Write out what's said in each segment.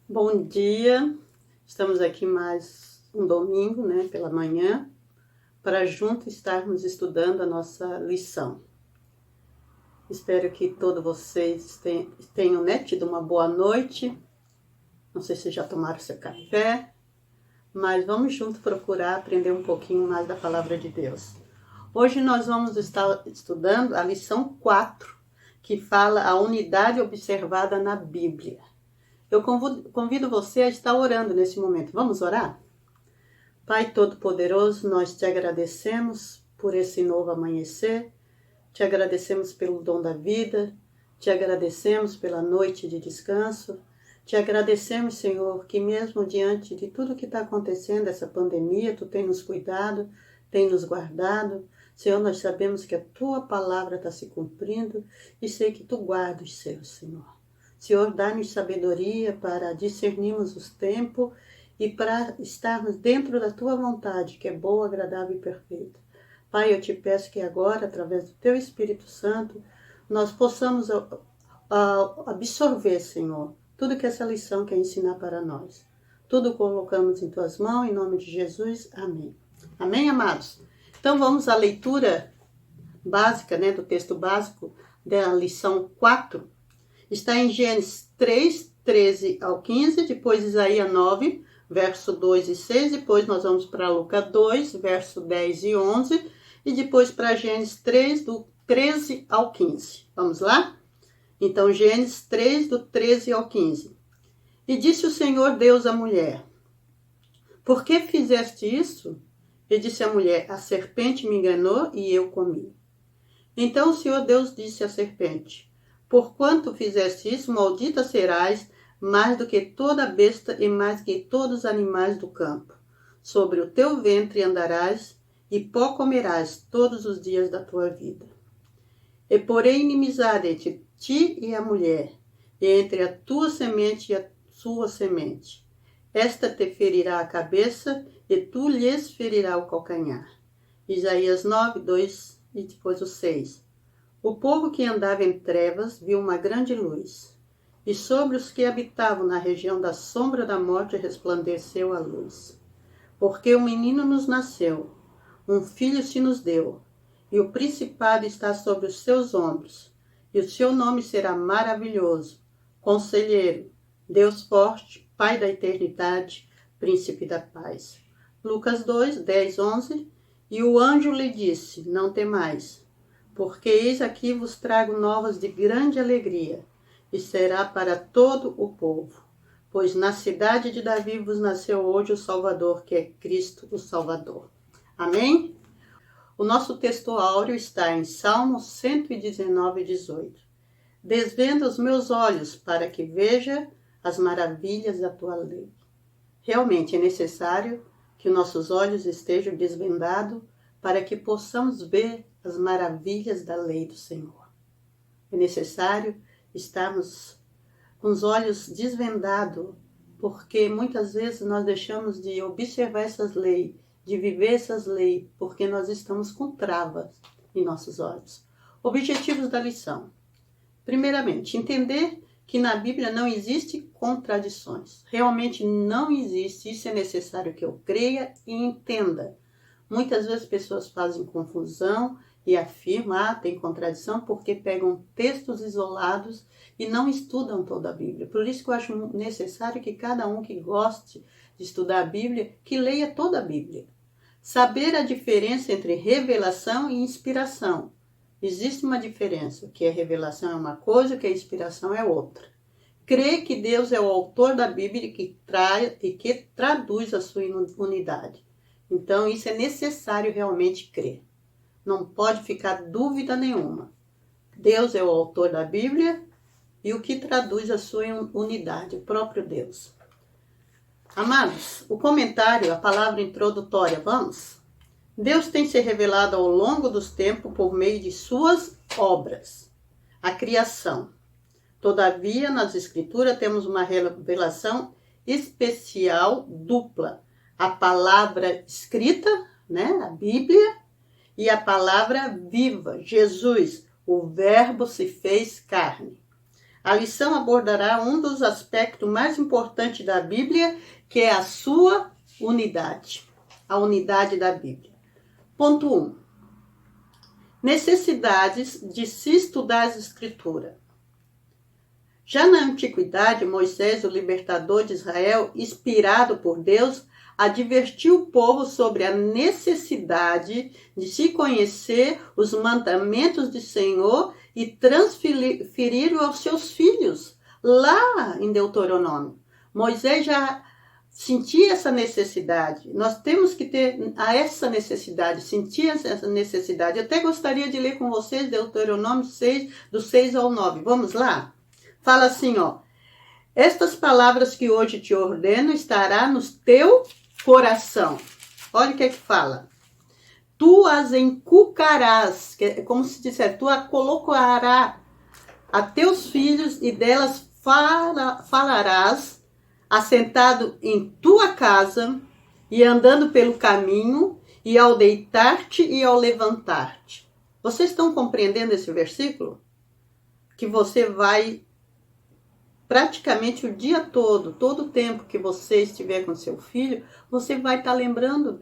Bom dia, estamos aqui mais um domingo, pela manhã, para juntos estarmos estudando a nossa lição. Espero que todos vocês tenham tido uma boa noite, não sei se já tomaram seu café, mas vamos juntos procurar aprender um pouquinho mais da Palavra de Deus. Hoje nós vamos estar estudando a lição 4, que fala a unidade observada na Bíblia. Eu convido você a estar orando nesse momento. Vamos orar? Pai Todo-Poderoso, nós te agradecemos por esse novo amanhecer, te agradecemos pelo dom da vida, te agradecemos pela noite de descanso, te agradecemos, Senhor, que mesmo diante de tudo que está acontecendo, essa pandemia, tu tem nos cuidado, tem nos guardado. Senhor, nós sabemos que a tua palavra está se cumprindo e sei que tu guardas os seus, Senhor. Senhor, dá-nos sabedoria para discernirmos os tempos e para estarmos dentro da Tua vontade, que é boa, agradável e perfeita. Pai, eu te peço que agora, através do Teu Espírito Santo, nós possamos absorver, Senhor, tudo que essa lição quer ensinar para nós. Tudo colocamos em Tuas mãos, em nome de Jesus. Amém. Amém, amados? Então vamos à leitura básica, do texto básico da lição 4. Está em Gênesis 3, 13 ao 15, depois Isaías 9, verso 2 e 6, depois nós vamos para Lucas 2, verso 10 e 11, e depois para Gênesis 3, do 13 ao 15. Vamos lá? Então, Gênesis 3, do 13 ao 15. E disse o Senhor Deus à mulher: por que fizeste isso? E disse a mulher: a serpente me enganou e eu comi. Então o Senhor Deus disse à serpente: porquanto fizeste isso, maldita serás mais do que toda besta e mais que todos os animais do campo. Sobre o teu ventre andarás e pó comerás todos os dias da tua vida. E porém inimizade entre ti e a mulher, e entre a tua semente e a sua semente. Esta te ferirá a cabeça e tu lhes ferirá o calcanhar. Isaías 9, 2 e depois o 6. O povo que andava em trevas viu uma grande luz, e sobre os que habitavam na região da sombra da morte resplandeceu a luz. Porque um menino nos nasceu, um filho se nos deu, e o principado está sobre os seus ombros, e o seu nome será maravilhoso, Conselheiro, Deus forte, Pai da eternidade, Príncipe da paz. Lucas 2, 10, 11. E o anjo lhe disse: não temais, porque eis aqui vos trago novas de grande alegria, e será para todo o povo. Pois na cidade de Davi vos nasceu hoje o Salvador, que é Cristo o Salvador. Amém? O nosso texto áureo está em Salmo 119, 18. Desvenda os meus olhos para que veja as maravilhas da tua lei. Realmente é necessário que nossos olhos estejam desvendados para que possamos ver as maravilhas da lei do Senhor. É necessário estarmos com os olhos desvendados, porque muitas vezes nós deixamos de observar essas leis, de viver essas leis, porque nós estamos com travas em nossos olhos. Objetivos da lição. Primeiramente, entender que na Bíblia não existe contradições. Realmente não existe. Isso é necessário que eu creia e entenda. Muitas vezes pessoas fazem confusão e afirmam, tem contradição, porque pegam textos isolados e não estudam toda a Bíblia. Por isso que eu acho necessário que cada um que goste de estudar a Bíblia, que leia toda a Bíblia. Saber a diferença entre revelação e inspiração. Existe uma diferença, que a revelação é uma coisa, que a inspiração é outra. Crer que Deus é o autor da Bíblia e que traduz a sua unidade. Então, isso é necessário realmente crer. Não pode ficar dúvida nenhuma. Deus é o autor da Bíblia e o que traduz a sua unidade, o próprio Deus. Amados, o comentário, a palavra introdutória, vamos? Deus tem se revelado ao longo dos tempos por meio de suas obras, a criação. Todavia, nas Escrituras temos uma revelação especial dupla. A palavra escrita, né, a Bíblia, e a palavra viva, Jesus, o Verbo se fez carne. A lição abordará um dos aspectos mais importantes da Bíblia, que é a sua unidade, a unidade da Bíblia. Ponto 1. Necessidades de se estudar as Escrituras. Já na antiguidade, Moisés, o libertador de Israel, inspirado por Deus, advertiu o povo sobre a necessidade de se conhecer os mandamentos do Senhor e transferir aos seus filhos, lá em Deuteronômio. Moisés já sentia essa necessidade. Nós temos que ter essa necessidade, sentir essa necessidade. Eu até gostaria de ler com vocês Deuteronômio 6, do 6 ao 9. Vamos lá? Fala assim, ó. Estas palavras que hoje te ordeno estará no teu coração. Olha o que é que fala. Tu as encucarás, que é como se disser, tu a colocarás a teus filhos e delas falarás, assentado em tua casa e andando pelo caminho e ao deitar-te e ao levantar-te. Vocês estão compreendendo esse versículo? Que você vai praticamente o dia todo o tempo que você estiver com seu filho, você vai estar lembrando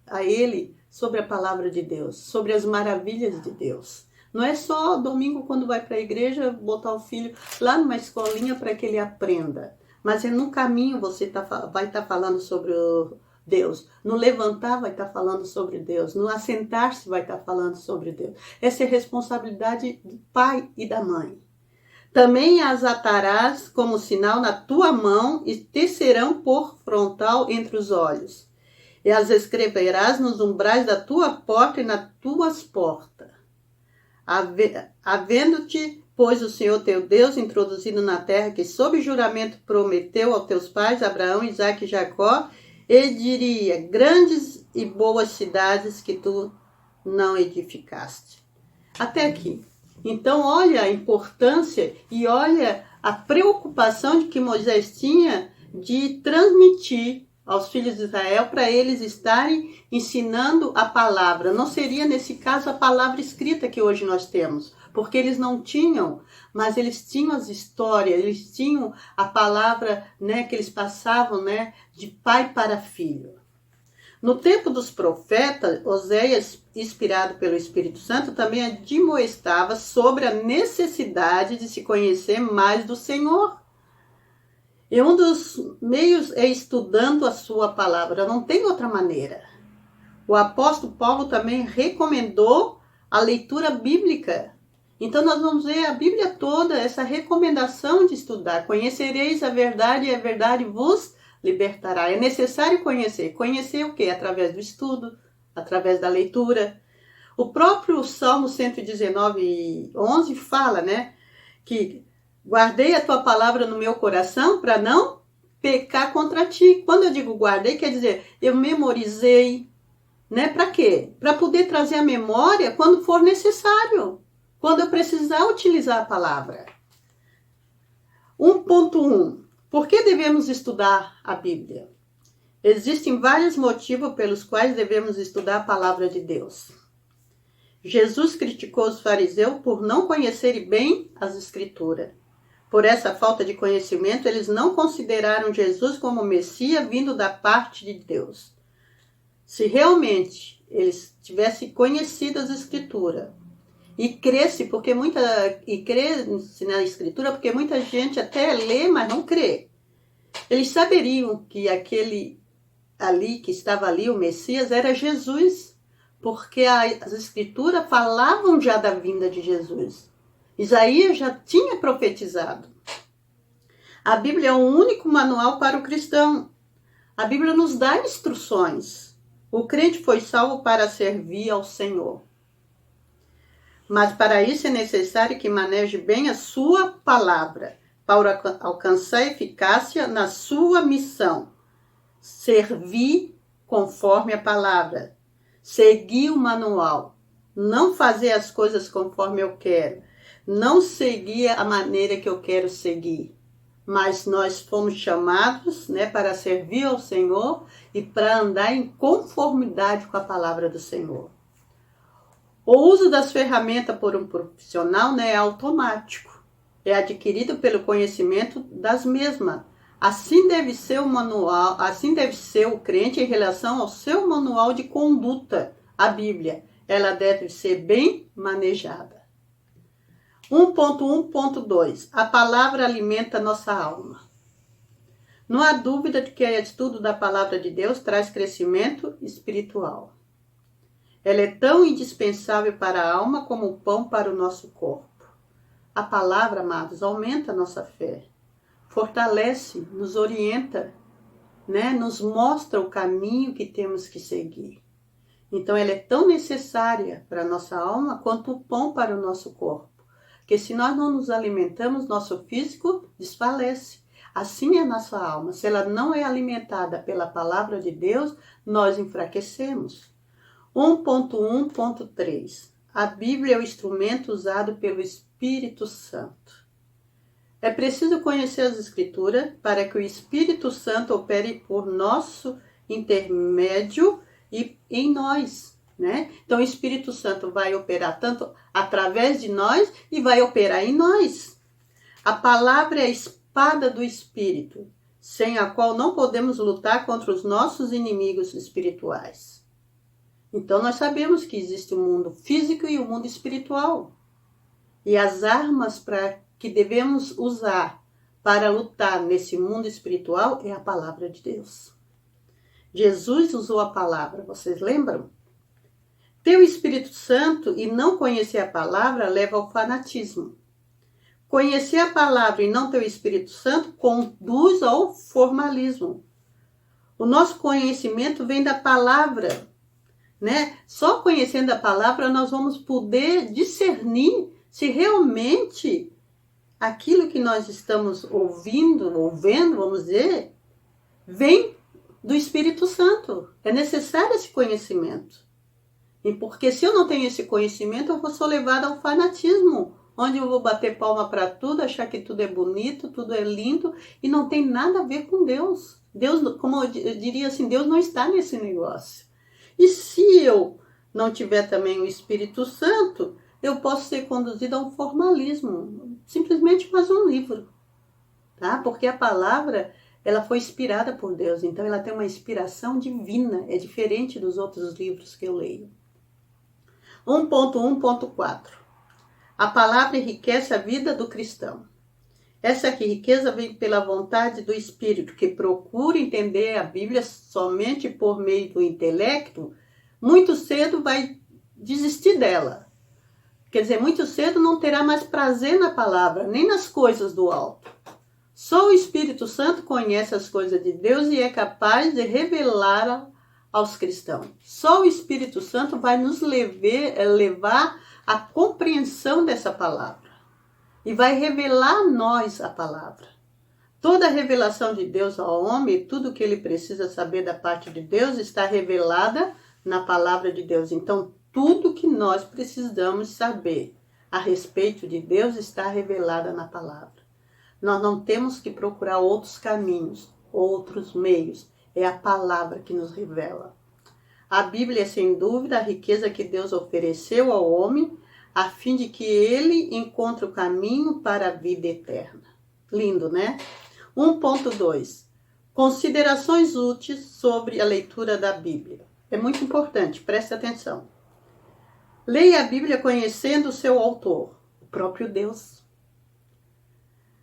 a ele, sobre a palavra de Deus, sobre as maravilhas de Deus. Não é só domingo, quando vai para a igreja, botar o filho lá numa escolinha para que ele aprenda. Mas é no caminho você vai estar falando sobre Deus. No levantar vai estar falando sobre Deus. No assentar-se vai estar falando sobre Deus. Essa é a responsabilidade do pai e da mãe. Também as atarás como sinal na tua mão e te serão por frontal entre os olhos. E as escreverás nos umbrais da tua porta e nas tuas portas. Havendo-te, pois, o Senhor teu Deus introduzido na terra que sob juramento prometeu aos teus pais, Abraão, Isaque e Jacó, e diria, grandes e boas cidades que tu não edificaste. Até aqui. Então, olha a importância e olha a preocupação de que Moisés tinha de transmitir aos filhos de Israel para eles estarem ensinando a palavra. Não seria, nesse caso, a palavra escrita que hoje nós temos, porque eles não tinham, mas eles tinham as histórias, eles tinham a palavra, né, que eles passavam, né, de pai para filho. No tempo dos profetas, Oséias, inspirado pelo Espírito Santo, também admoestava sobre a necessidade de se conhecer mais do Senhor. E um dos meios é estudando a sua palavra, não tem outra maneira. O apóstolo Paulo também recomendou a leitura bíblica. Então nós vamos ver a Bíblia toda, essa recomendação de estudar. Conhecereis a verdade e a verdade vos libertará. É necessário conhecer. Conhecer o quê? Através do estudo, através da leitura. O próprio Salmo 119, 11 fala, né, que guardei a tua palavra no meu coração para não pecar contra ti. Quando eu digo guardei, quer dizer, eu memorizei, né? Para quê? Para poder trazer a memória quando for necessário, quando eu precisar utilizar a palavra. 1.1. Por que devemos estudar a Bíblia? Existem vários motivos pelos quais devemos estudar a palavra de Deus. Jesus criticou os fariseus por não conhecerem bem as Escrituras. Por essa falta de conhecimento, eles não consideraram Jesus como Messias vindo da parte de Deus. Se realmente eles tivessem conhecido as Escrituras e cresce na Escritura, porque muita gente até lê, mas não crê. Eles saberiam que aquele ali, que estava ali, o Messias, era Jesus, porque as escrituras falavam já da vinda de Jesus. Isaías já tinha profetizado. A Bíblia é o único manual para o cristão. A Bíblia nos dá instruções. O crente foi salvo para servir ao Senhor. Mas para isso é necessário que maneje bem a sua palavra, para alcançar eficácia na sua missão. Servir conforme a palavra. Seguir o manual. Não fazer as coisas conforme eu quero. Não seguir a maneira que eu quero seguir. Mas nós fomos chamados, né, para servir ao Senhor e para andar em conformidade com a palavra do Senhor. O uso das ferramentas por um profissional, né, é automático. É adquirido pelo conhecimento das mesmas. Assim deve ser o manual, assim deve ser o crente em relação ao seu manual de conduta, a Bíblia. Ela deve ser bem manejada. 1.1.2. A palavra alimenta nossa alma. Não há dúvida de que o estudo da palavra de Deus traz crescimento espiritual. Ela é tão indispensável para a alma como o pão para o nosso corpo. A palavra, amados, aumenta a nossa fé, fortalece, nos orienta, né? Nos mostra o caminho que temos que seguir. Então, ela é tão necessária para a nossa alma quanto o pão para o nosso corpo. Porque se nós não nos alimentamos, nosso físico desfalece. Assim é a nossa alma. Se ela não é alimentada pela palavra de Deus, nós enfraquecemos. 1.1.3. A Bíblia é o instrumento usado pelo Espírito Santo. É preciso conhecer as Escrituras para que o Espírito Santo opere por nosso intermédio e em nós. Né? Então o Espírito Santo vai operar tanto através de nós e vai operar em nós. A palavra é a espada do Espírito, sem a qual não podemos lutar contra os nossos inimigos espirituais. Então nós sabemos que existe o mundo físico e o mundo espiritual. E as armas que devemos usar para lutar nesse mundo espiritual é a palavra de Deus. Jesus usou a palavra, vocês lembram? Ter o Espírito Santo e não conhecer a palavra leva ao fanatismo. Conhecer a palavra e não ter o Espírito Santo conduz ao formalismo. O nosso conhecimento vem da palavra, né? Só conhecendo a palavra nós vamos poder discernir se realmente aquilo que nós estamos ouvindo, vamos dizer, vem do Espírito Santo. É necessário esse conhecimento. E porque se eu não tenho esse conhecimento, eu sou levada ao fanatismo, onde eu vou bater palma para tudo, achar que tudo é bonito, tudo é lindo, e não tem nada a ver com Deus. Deus, como eu diria assim, Deus não está nesse negócio. E se eu não tiver também o Espírito Santo, eu posso ser conduzida a um formalismo, simplesmente mais um livro, tá? Porque a palavra, ela foi inspirada por Deus, então ela tem uma inspiração divina, é diferente dos outros livros que eu leio. 1.1.4. A palavra enriquece a vida do cristão. Essa riqueza vem pela vontade do Espírito, que procura entender a Bíblia somente por meio do intelecto, muito cedo vai desistir dela. Quer dizer, muito cedo não terá mais prazer na palavra, nem nas coisas do alto. Só o Espírito Santo conhece as coisas de Deus e é capaz de revelar aos cristãos. Só o Espírito Santo vai nos levar à compreensão dessa palavra e vai revelar a nós a palavra. Toda a revelação de Deus ao homem, tudo que ele precisa saber da parte de Deus está revelada na palavra de Deus. Então, tudo que nós precisamos saber a respeito de Deus está revelada na palavra. Nós não temos que procurar outros caminhos, outros meios. É a palavra que nos revela. A Bíblia é, sem dúvida, a riqueza que Deus ofereceu ao homem, a fim de que ele encontre o caminho para a vida eterna. Lindo, né? 1.2. Considerações úteis sobre a leitura da Bíblia. É muito importante, preste atenção. Leia a Bíblia conhecendo o seu autor, o próprio Deus.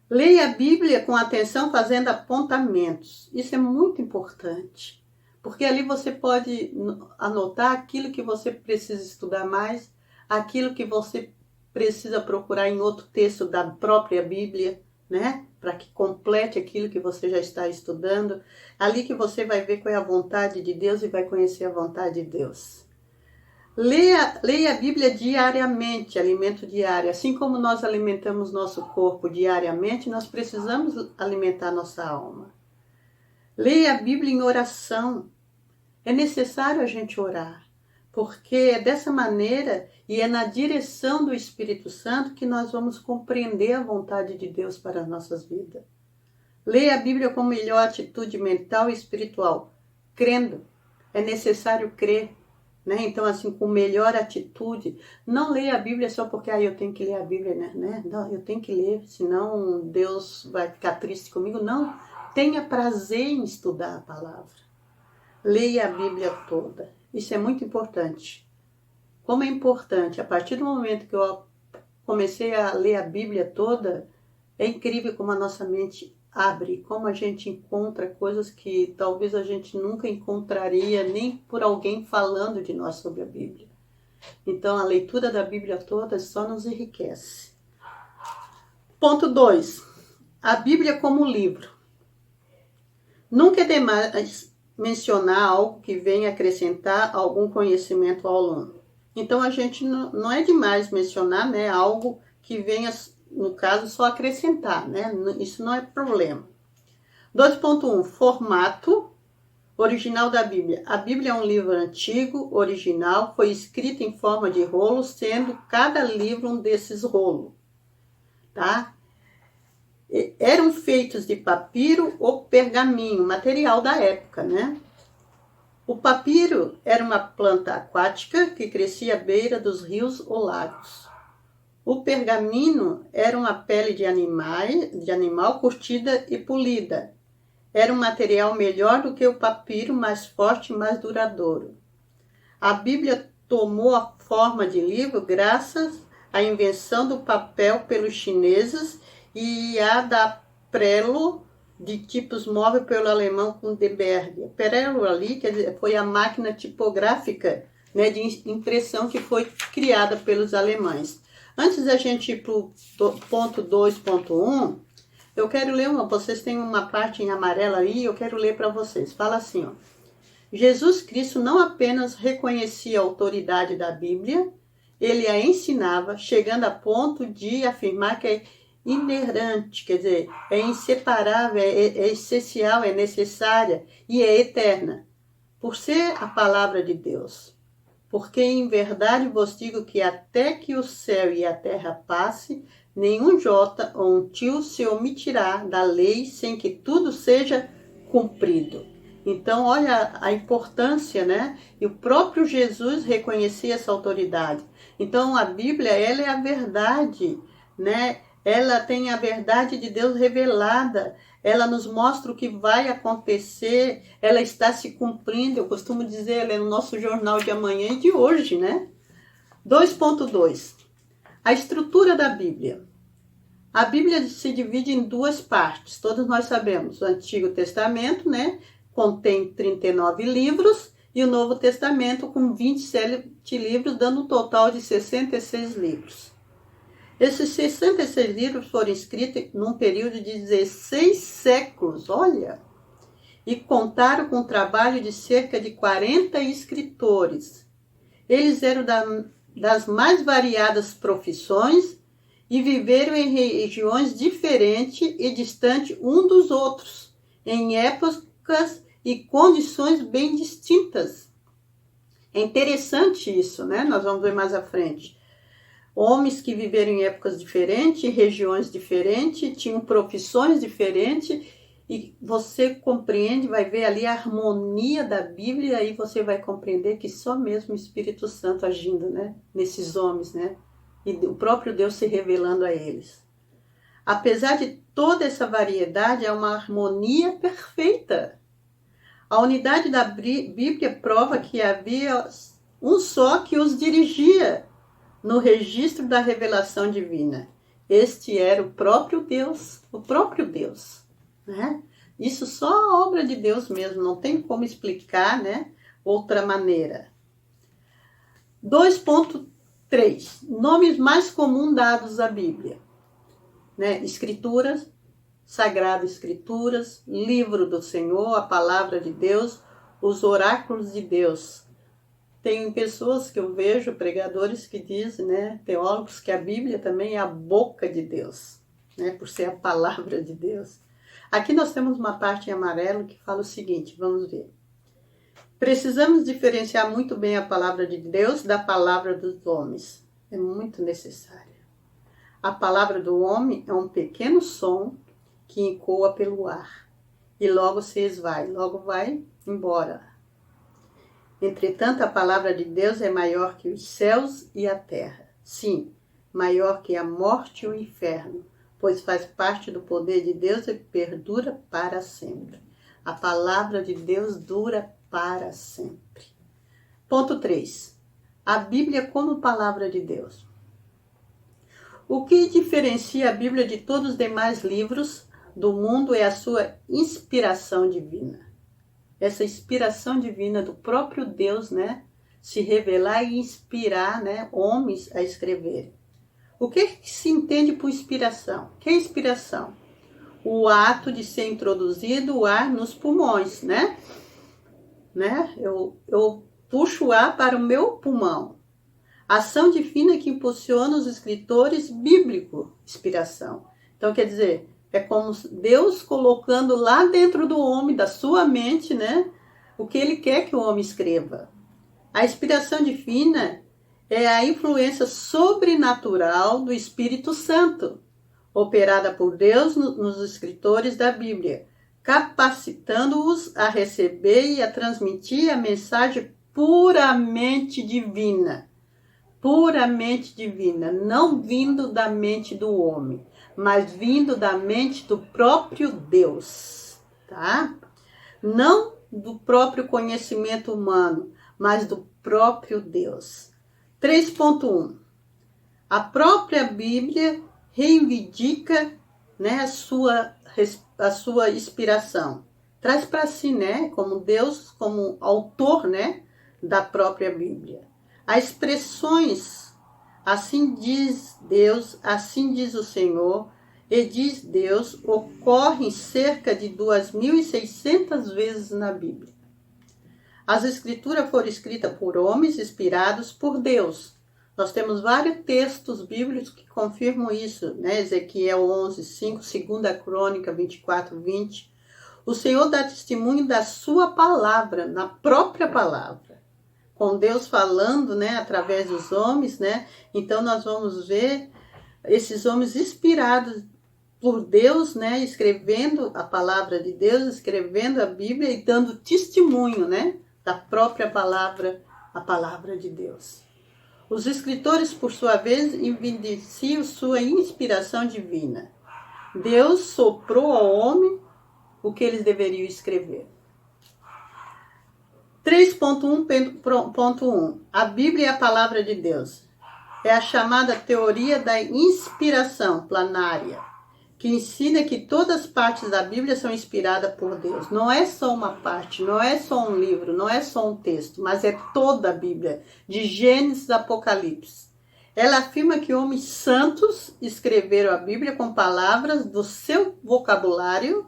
Leia a Bíblia com atenção, fazendo apontamentos. Isso é muito importante, Porque ali você pode anotar aquilo que você precisa estudar mais, aquilo que você precisa procurar em outro texto da própria Bíblia, né? Para que complete aquilo que você já está estudando. Ali que você vai ver qual é a vontade de Deus e vai conhecer a vontade de Deus. Leia a Bíblia diariamente, alimento diário. Assim como nós alimentamos nosso corpo diariamente, nós precisamos alimentar nossa alma. Leia a Bíblia em oração. É necessário a gente orar, porque é dessa maneira e é na direção do Espírito Santo que nós vamos compreender a vontade de Deus para as nossas vidas. Leia a Bíblia com melhor atitude mental e espiritual, crendo. É necessário crer. Né? Então, assim, com melhor atitude, não leia a Bíblia só porque eu tenho que ler a Bíblia, né? Não, eu tenho que ler, senão Deus vai ficar triste comigo. Não, tenha prazer em estudar a palavra. Leia a Bíblia toda. Isso é muito importante. Como é importante, a partir do momento que eu comecei a ler a Bíblia toda, é incrível como a nossa mente abre, como a gente encontra coisas que talvez a gente nunca encontraria nem por alguém falando de nós sobre a Bíblia. Então, a leitura da Bíblia toda só nos enriquece. Ponto 2. A Bíblia como livro. Nunca é demais mencionar algo que venha acrescentar algum conhecimento ao aluno. Então, a gente não é demais mencionar, né, algo que venha, no caso, só acrescentar, né? Isso não é problema. 2.1. Formato original da Bíblia. A Bíblia é um livro antigo, original, foi escrito em forma de rolo, sendo cada livro um desses rolos, tá? Eram feitos de papiro ou pergaminho, material da época, né? O papiro era uma planta aquática que crescia à beira dos rios ou lagos. O pergaminho era uma pele de animal curtida e polida. Era um material melhor do que o papiro, mais forte e mais duradouro. A Bíblia tomou a forma de livro graças à invenção do papel pelos chineses e a da prelo de tipos móveis pelo alemão Gutenberg. O prelo ali, quer dizer, foi a máquina tipográfica, né, de impressão que foi criada pelos alemães. Antes da gente ir para o ponto 2.1, eu quero ler vocês têm uma parte em amarelo aí, eu quero ler para vocês. Fala assim, ó. Jesus Cristo não apenas reconhecia a autoridade da Bíblia, ele a ensinava, chegando a ponto de afirmar que é inerrante, quer dizer, é inseparável, é essencial, é necessária e é eterna, por ser a palavra de Deus. Porque em verdade vos digo que até que o céu e a terra passe, nenhum jota ou um tio se omitirá da lei sem que tudo seja cumprido. Então, olha a importância, né? E o próprio Jesus reconhecia essa autoridade. Então, a Bíblia, ela é a verdade, né? Ela tem a verdade de Deus revelada. Ela nos mostra o que vai acontecer. Ela está se cumprindo. Eu costumo dizer, ela é no nosso jornal de amanhã e de hoje, né? 2.2. A estrutura da Bíblia. A Bíblia se divide em duas partes. Todos nós sabemos. O Antigo Testamento, né? Contém 39 livros. E o Novo Testamento com 27 livros, dando um total de 66 livros. Esses 66 livros foram escritos num período de 16 séculos, olha, e contaram com o trabalho de cerca de 40 escritores. Eles eram das mais variadas profissões e viveram em regiões diferentes e distantes um dos outros, em épocas e condições bem distintas. É interessante isso, né? Nós vamos ver mais à frente. Homens que viveram em épocas diferentes, em regiões diferentes, tinham profissões diferentes, e você compreende, vai ver ali a harmonia da Bíblia, e aí você vai compreender que só mesmo o Espírito Santo agindo, né, nesses homens, né, e o próprio Deus se revelando a eles. Apesar de toda essa variedade, é uma harmonia perfeita. A unidade da Bíblia prova que havia um só que os dirigia no registro da revelação divina. Este era o próprio Deus, né? Isso só a obra de Deus mesmo, não tem como explicar, né? Outra maneira. 2.3. Nomes mais comuns dados à Bíblia. Né? Escrituras, Sagrada Escrituras, Livro do Senhor, a Palavra de Deus, os Oráculos de Deus. Tem pessoas que eu vejo, pregadores que dizem, né, teólogos, que a Bíblia também é a boca de Deus, né, por ser a Palavra de Deus. Aqui nós temos uma parte em amarelo que fala o seguinte, vamos ver. Precisamos diferenciar muito bem a palavra de Deus da palavra dos homens. É muito necessário. A palavra do homem é um pequeno som que ecoa pelo ar e logo se esvai, logo vai embora. Entretanto, a palavra de Deus é maior que os céus e a terra. Sim, maior que a morte e o inferno, pois faz parte do poder de Deus e perdura para sempre. A palavra de Deus dura para sempre. Ponto 3. A Bíblia como palavra de Deus. O que diferencia a Bíblia de todos os demais livros do mundo é a sua inspiração divina. Essa inspiração divina do próprio Deus, né? Se revelar e inspirar, né, homens a escreverem. O que se entende por inspiração? O que é inspiração? O ato de ser introduzido o ar nos pulmões, né? Eu puxo o ar para o meu pulmão. Ação divina que impulsiona os escritores bíblicos, inspiração. Então, quer dizer, é como Deus colocando lá dentro do homem, da sua mente, né? O que Ele quer que o homem escreva. A inspiração divina é a influência sobrenatural do Espírito Santo, operada por Deus nos escritores da Bíblia, capacitando-os a receber e a transmitir a mensagem puramente divina. Puramente divina, não vindo da mente do homem, mas vindo da mente do próprio Deus, tá? Não do próprio conhecimento humano, mas do próprio Deus. 3.1. A própria Bíblia reivindica, né, a sua inspiração. Traz para si, né, como Deus, como autor, né, da própria Bíblia. As expressões, assim diz Deus, assim diz o Senhor, e diz Deus, ocorrem cerca de 2.600 vezes na Bíblia. As escrituras foram escritas por homens inspirados por Deus. Nós temos vários textos bíblicos que confirmam isso, né? Ezequiel 11:5, 2 Crônica 24:20. O Senhor dá testemunho da sua palavra, na própria palavra. Com Deus falando, né, através dos homens, né? Então nós vamos ver esses homens inspirados por Deus, né, escrevendo a palavra de Deus, escrevendo a Bíblia e dando testemunho, né, da própria palavra, a palavra de Deus. Os escritores, por sua vez, evidenciam sua inspiração divina. Deus soprou ao homem o que eles deveriam escrever. 3.1.1 A Bíblia é a palavra de Deus. É a chamada teoria da inspiração planária, que ensina que todas as partes da Bíblia são inspiradas por Deus. Não é só uma parte, não é só um livro, não é só um texto, mas é toda a Bíblia, de Gênesis a Apocalipse. Ela afirma que homens santos escreveram a Bíblia com palavras do seu vocabulário,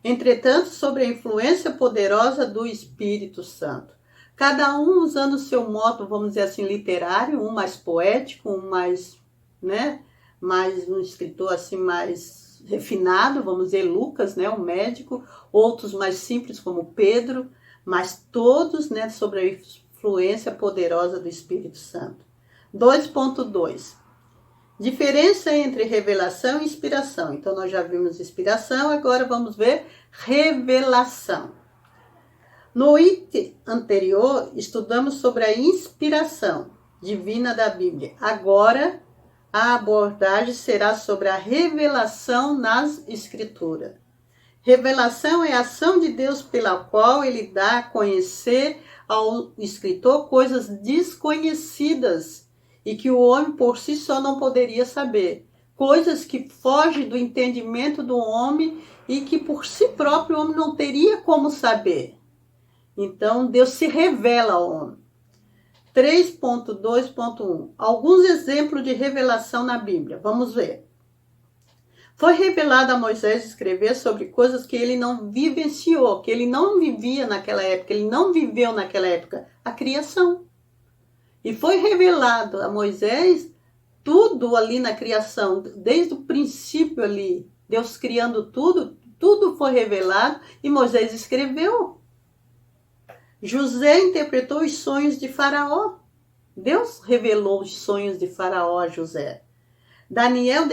entretanto, sobre a influência poderosa do Espírito Santo. Cada um usando o seu modo, vamos dizer assim, literário, um mais poético, um mais, né, mais um escritor assim mais refinado, vamos dizer, Lucas, né, um médico, outros mais simples como Pedro, mas todos, né, sobre a influência poderosa do Espírito Santo. 2.2 Diferença entre revelação e inspiração. Então, nós já vimos inspiração, agora vamos ver revelação. No item anterior, estudamos sobre a inspiração divina da Bíblia. Agora, a abordagem será sobre a revelação nas Escrituras. Revelação é a ação de Deus pela qual Ele dá a conhecer ao escritor coisas desconhecidas e que o homem por si só não poderia saber, coisas que fogem do entendimento do homem e que por si próprio o homem não teria como saber. Então, Deus se revela ao homem. 3.2.1. Alguns exemplos de revelação na Bíblia. Vamos ver. Foi revelado a Moisés escrever sobre coisas que ele não vivenciou, que ele não vivia naquela época, ele não viveu naquela época. A criação. E foi revelado a Moisés tudo ali na criação, desde o princípio ali, Deus criando tudo, tudo foi revelado e Moisés escreveu. José interpretou os sonhos de Faraó. Deus revelou os sonhos de Faraó a José. Daniel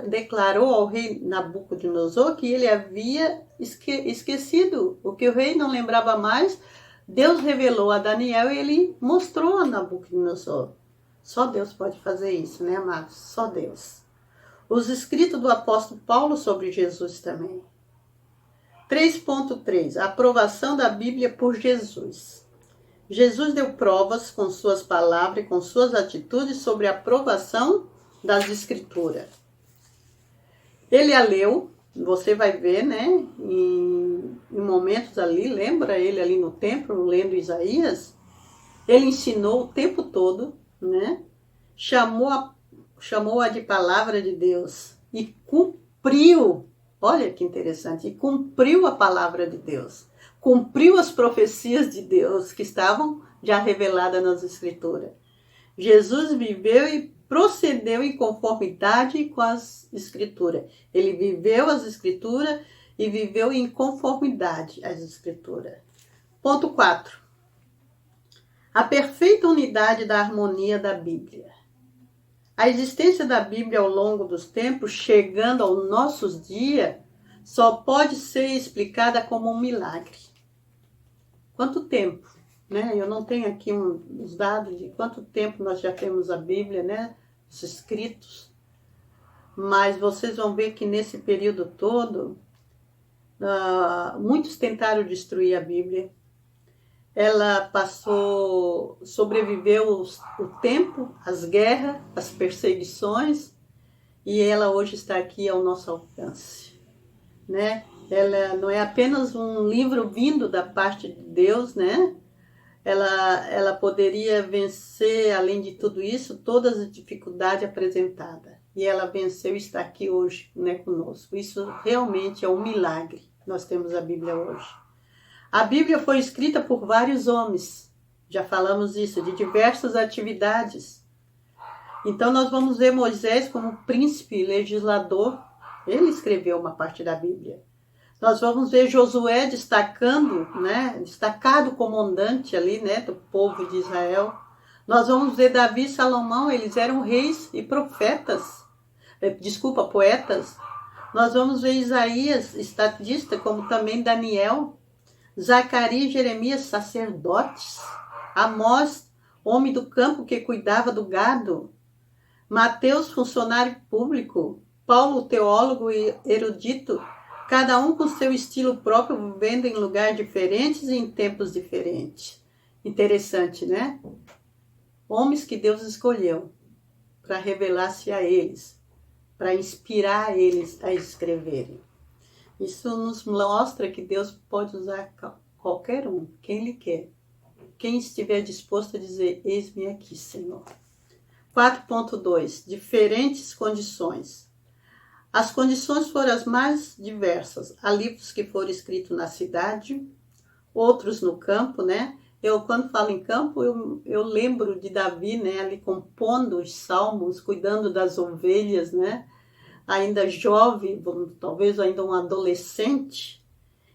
declarou ao rei Nabucodonosor que ele havia esquecido, o que o rei não lembrava mais. Deus revelou a Daniel e ele mostrou a Nabucodonosor. Só Deus pode fazer isso, né, amados? Só Deus. Os escritos do apóstolo Paulo sobre Jesus também. 3.3. A aprovação da Bíblia por Jesus. Jesus deu provas com suas palavras e com suas atitudes sobre a aprovação das Escrituras. Ele a leu, você vai ver, né, em momentos ali, lembra ele ali no templo, lendo Isaías? Ele ensinou o tempo todo, né? Chamou-a de palavra de Deus e cumpriu, olha que interessante, e cumpriu a palavra de Deus, cumpriu as profecias de Deus que estavam já reveladas nas Escrituras. Jesus viveu e procedeu em conformidade com as Escrituras. Ele viveu as Escrituras e viveu em conformidade às Escrituras. Ponto 4. A perfeita unidade da harmonia da Bíblia. A existência da Bíblia ao longo dos tempos, chegando aos nossos dias, só pode ser explicada como um milagre. Quanto tempo, né? Eu não tenho aqui os dados de quanto tempo nós já temos a Bíblia, né? Os escritos. Mas vocês vão ver que nesse período todo, muitos tentaram destruir a Bíblia. Ela sobreviveu o tempo, as guerras, as perseguições, e ela hoje está aqui ao nosso alcance, né? Ela não é apenas um livro vindo da parte de Deus, né? Ela poderia vencer, além de tudo isso, todas as dificuldades apresentadas. E ela venceu e está aqui hoje, né, conosco. Isso realmente é um milagre. Nós temos a Bíblia hoje. A Bíblia foi escrita por vários homens, já falamos isso, de diversas atividades. Então nós vamos ver Moisés como príncipe legislador, ele escreveu uma parte da Bíblia. Nós vamos ver Josué destacado comandante ali, né, do povo de Israel. Nós vamos ver Davi e Salomão, eles eram reis e poetas. Nós vamos ver Isaías, estadista, como também Daniel, Zacarias e Jeremias, sacerdotes, Amós, homem do campo que cuidava do gado, Mateus, funcionário público, Paulo, teólogo e erudito, cada um com seu estilo próprio, vivendo em lugares diferentes e em tempos diferentes. Interessante, né? Homens que Deus escolheu para revelar-se a eles, para inspirar eles a escreverem. Isso nos mostra que Deus pode usar qualquer um, quem Ele quer. Quem estiver disposto a dizer, eis-me aqui, Senhor. 4.2. Diferentes condições. As condições foram as mais diversas. Há livros que foram escritos na cidade, outros no campo, né? Quando falo em campo, eu lembro de Davi, né? Ali compondo os salmos, cuidando das ovelhas, né? Ainda jovem, talvez ainda um adolescente,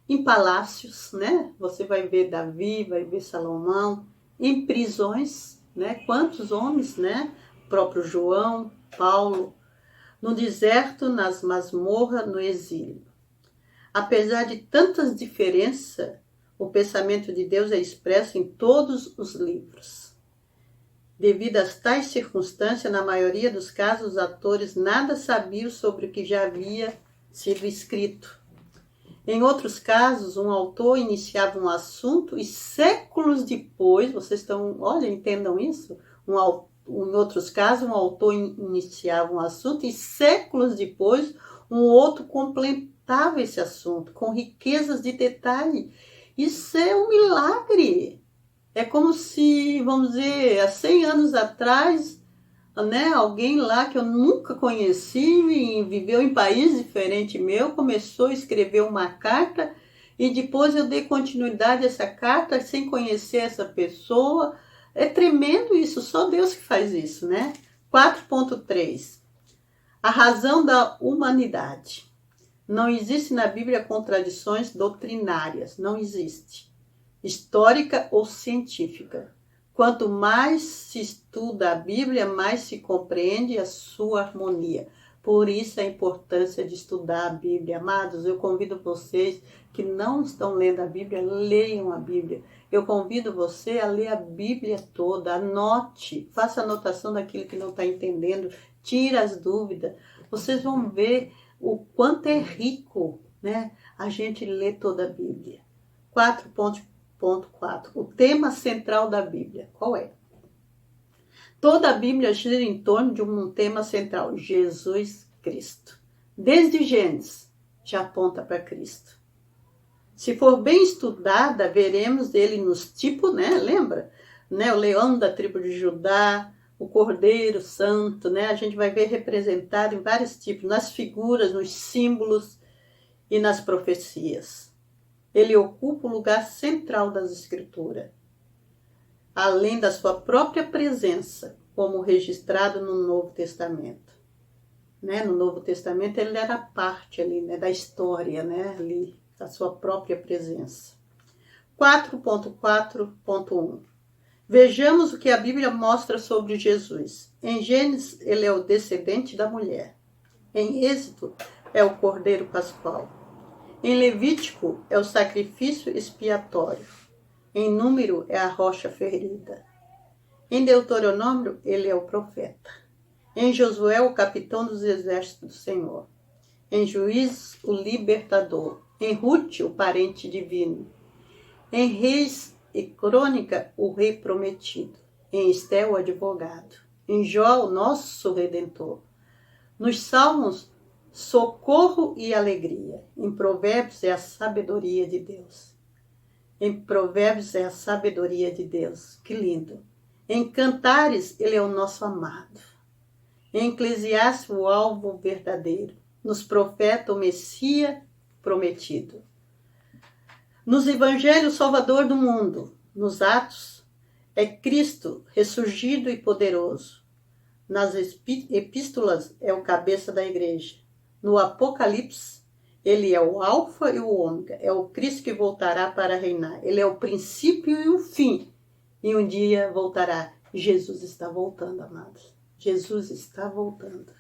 em palácios, né? Você vai ver Davi, vai ver Salomão, em prisões, né? Quantos homens, né? O próprio João, Paulo, no deserto, nas masmorras, no exílio. Apesar de tantas diferenças, o pensamento de Deus é expresso em todos os livros. Devido a tais circunstâncias, na maioria dos casos, os atores nada sabiam sobre o que já havia sido escrito. Em outros casos, um autor iniciava um assunto e séculos depois, entendam isso? Um outros casos, um autor iniciava um assunto e séculos depois, um outro completava esse assunto com riquezas de detalhe. Isso é um milagre. É como se, vamos dizer, há 100 anos atrás, né, alguém lá que eu nunca conheci, viveu em país diferente meu, começou a escrever uma carta e depois eu dei continuidade a essa carta sem conhecer essa pessoa. É tremendo isso, só Deus que faz isso, né? 4.3. A razão da humanidade. Não existe na Bíblia contradições doutrinárias, não existe. Histórica ou científica. Quanto mais se estuda a Bíblia, mais se compreende a sua harmonia. Por isso a importância de estudar a Bíblia. Amados, eu convido vocês que não estão lendo a Bíblia, leiam a Bíblia. Eu convido você a ler a Bíblia toda, anote, faça anotação daquilo que não está entendendo, tire as dúvidas. Vocês vão ver o quanto é rico, né, a gente ler toda a Bíblia. 4.4. O tema central da Bíblia, qual é? Toda a Bíblia gira em torno de um tema central, Jesus Cristo. Desde Gênesis, já aponta para Cristo. Se for bem estudada, veremos ele nos tipos, né? Lembra? Né? O leão da tribo de Judá, o Cordeiro Santo, né? A gente vai ver representado em vários tipos, nas figuras, nos símbolos e nas profecias. Ele ocupa o lugar central das Escrituras, além da sua própria presença, como registrado no Novo Testamento. Né? No Novo Testamento ele era parte ali, né, da história, né, ali, da sua própria presença. 4.4.1. Vejamos o que a Bíblia mostra sobre Jesus. Em Gênesis, ele é o descendente da mulher. Em Êxodo, é o Cordeiro Pascual. Em Levítico, é o sacrifício expiatório. Em Número, é a rocha ferida. Em Deuteronômio, ele é o profeta. Em Josué, o capitão dos exércitos do Senhor. Em Juízes, o libertador. Em Rute, o parente divino. Em Reis e Crônica, o rei prometido. Em Esté, o advogado. Em Jó, o nosso redentor. Nos Salmos, socorro e alegria. Em Provérbios, é a sabedoria de Deus. Em Provérbios, é a sabedoria de Deus. Que lindo. Em Cantares, ele é o nosso amado. Em Eclesiastes, o alvo verdadeiro. Nos Profetas, o Messias prometido. Nos Evangelhos, o Salvador do mundo. Nos Atos, é Cristo ressurgido e poderoso. Nas Epístolas, é o cabeça da igreja. No Apocalipse, ele é o Alfa e o Ômega. É o Cristo que voltará para reinar. Ele é o princípio e o fim. E um dia voltará. Jesus está voltando, amados. Jesus está voltando.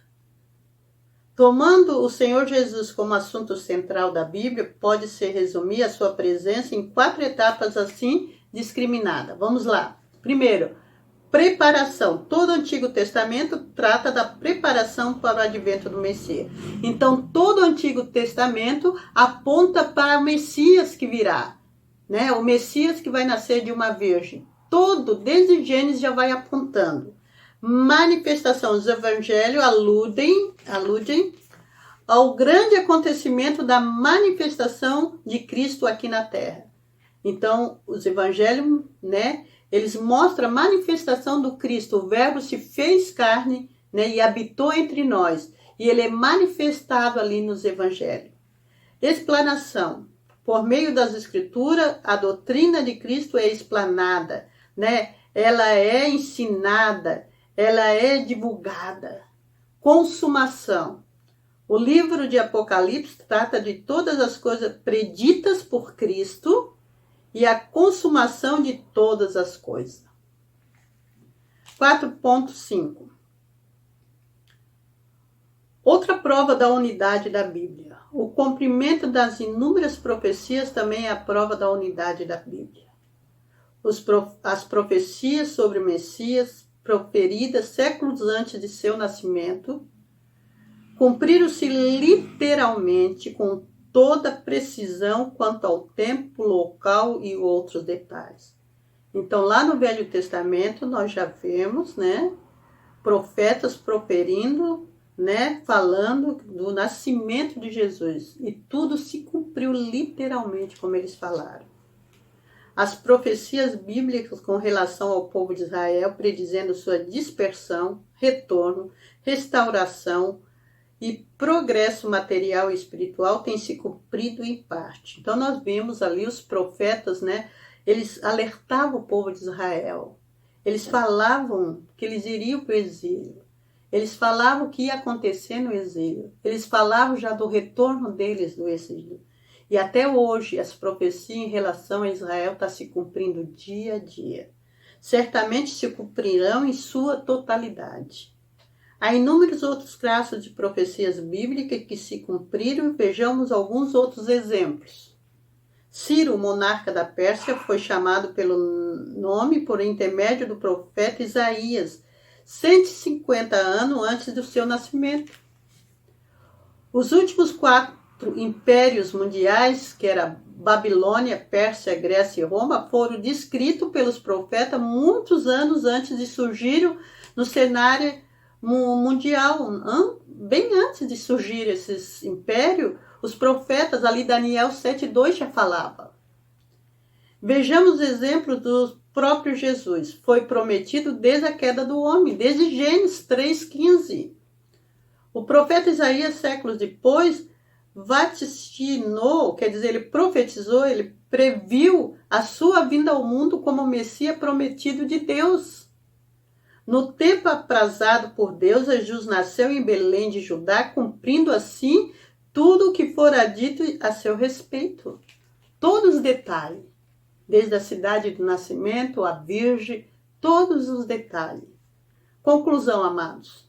Tomando o Senhor Jesus como assunto central da Bíblia, pode-se resumir a sua presença em 4 etapas assim discriminadas. Vamos lá. Primeiro, preparação. Todo o Antigo Testamento trata da preparação para o advento do Messias. Então, todo o Antigo Testamento aponta para o Messias que virá, né? O Messias que vai nascer de uma virgem. Todo, desde Gênesis, já vai apontando. Manifestação. Os evangelhos aludem ao grande acontecimento da manifestação de Cristo aqui na Terra. Então, os evangelhos, né, eles mostram a manifestação do Cristo. O Verbo se fez carne, né, e habitou entre nós. E ele é manifestado ali nos evangelhos. Explanação. Por meio das Escrituras, a doutrina de Cristo é explanada, né? Ela é ensinada, ela é divulgada. Consumação. O livro de Apocalipse trata de todas as coisas preditas por Cristo e a consumação de todas as coisas. 4.5. Outra prova da unidade da Bíblia. O cumprimento das inúmeras profecias também é a prova da unidade da Bíblia. As profecias sobre o Messias, proferidas séculos antes de seu nascimento, cumpriram-se literalmente com toda precisão quanto ao tempo, local e outros detalhes. Então, lá no Velho Testamento, nós já vemos, né, profetas proferindo, né, falando do nascimento de Jesus. E tudo se cumpriu literalmente como eles falaram. As profecias bíblicas com relação ao povo de Israel, predizendo sua dispersão, retorno, restauração e progresso material e espiritual, têm se cumprido em parte. Então nós vimos ali os profetas, né? Eles alertavam o povo de Israel. Eles falavam que eles iriam para o exílio. Eles falavam o que ia acontecer no exílio. Eles falavam já do retorno deles do exílio. E até hoje, as profecias em relação a Israel estão se cumprindo dia a dia. Certamente se cumprirão em sua totalidade. Há inúmeros outros casos de profecias bíblicas que se cumpriram e vejamos alguns outros exemplos. Ciro, monarca da Pérsia, foi chamado pelo nome por intermédio do profeta Isaías, 150 anos antes do seu nascimento. Os últimos 4 impérios mundiais, que era Babilônia, Pérsia, Grécia e Roma, foram descritos pelos profetas muitos anos antes de surgirem no cenário mundial. Bem antes de surgir esses impérios, os profetas, ali Daniel 7:2 já falava. Vejamos exemplos do próprio Jesus. Foi prometido desde a queda do homem, desde Gênesis 3:15. O profeta Isaías, séculos depois, vaticinou, quer dizer, ele profetizou, ele previu a sua vinda ao mundo como o Messias prometido de Deus. No tempo aprazado por Deus, Jesus nasceu em Belém de Judá, cumprindo assim tudo o que fora dito a seu respeito. Todos os detalhes, desde a cidade do nascimento, a virgem, todos os detalhes. Conclusão, amados.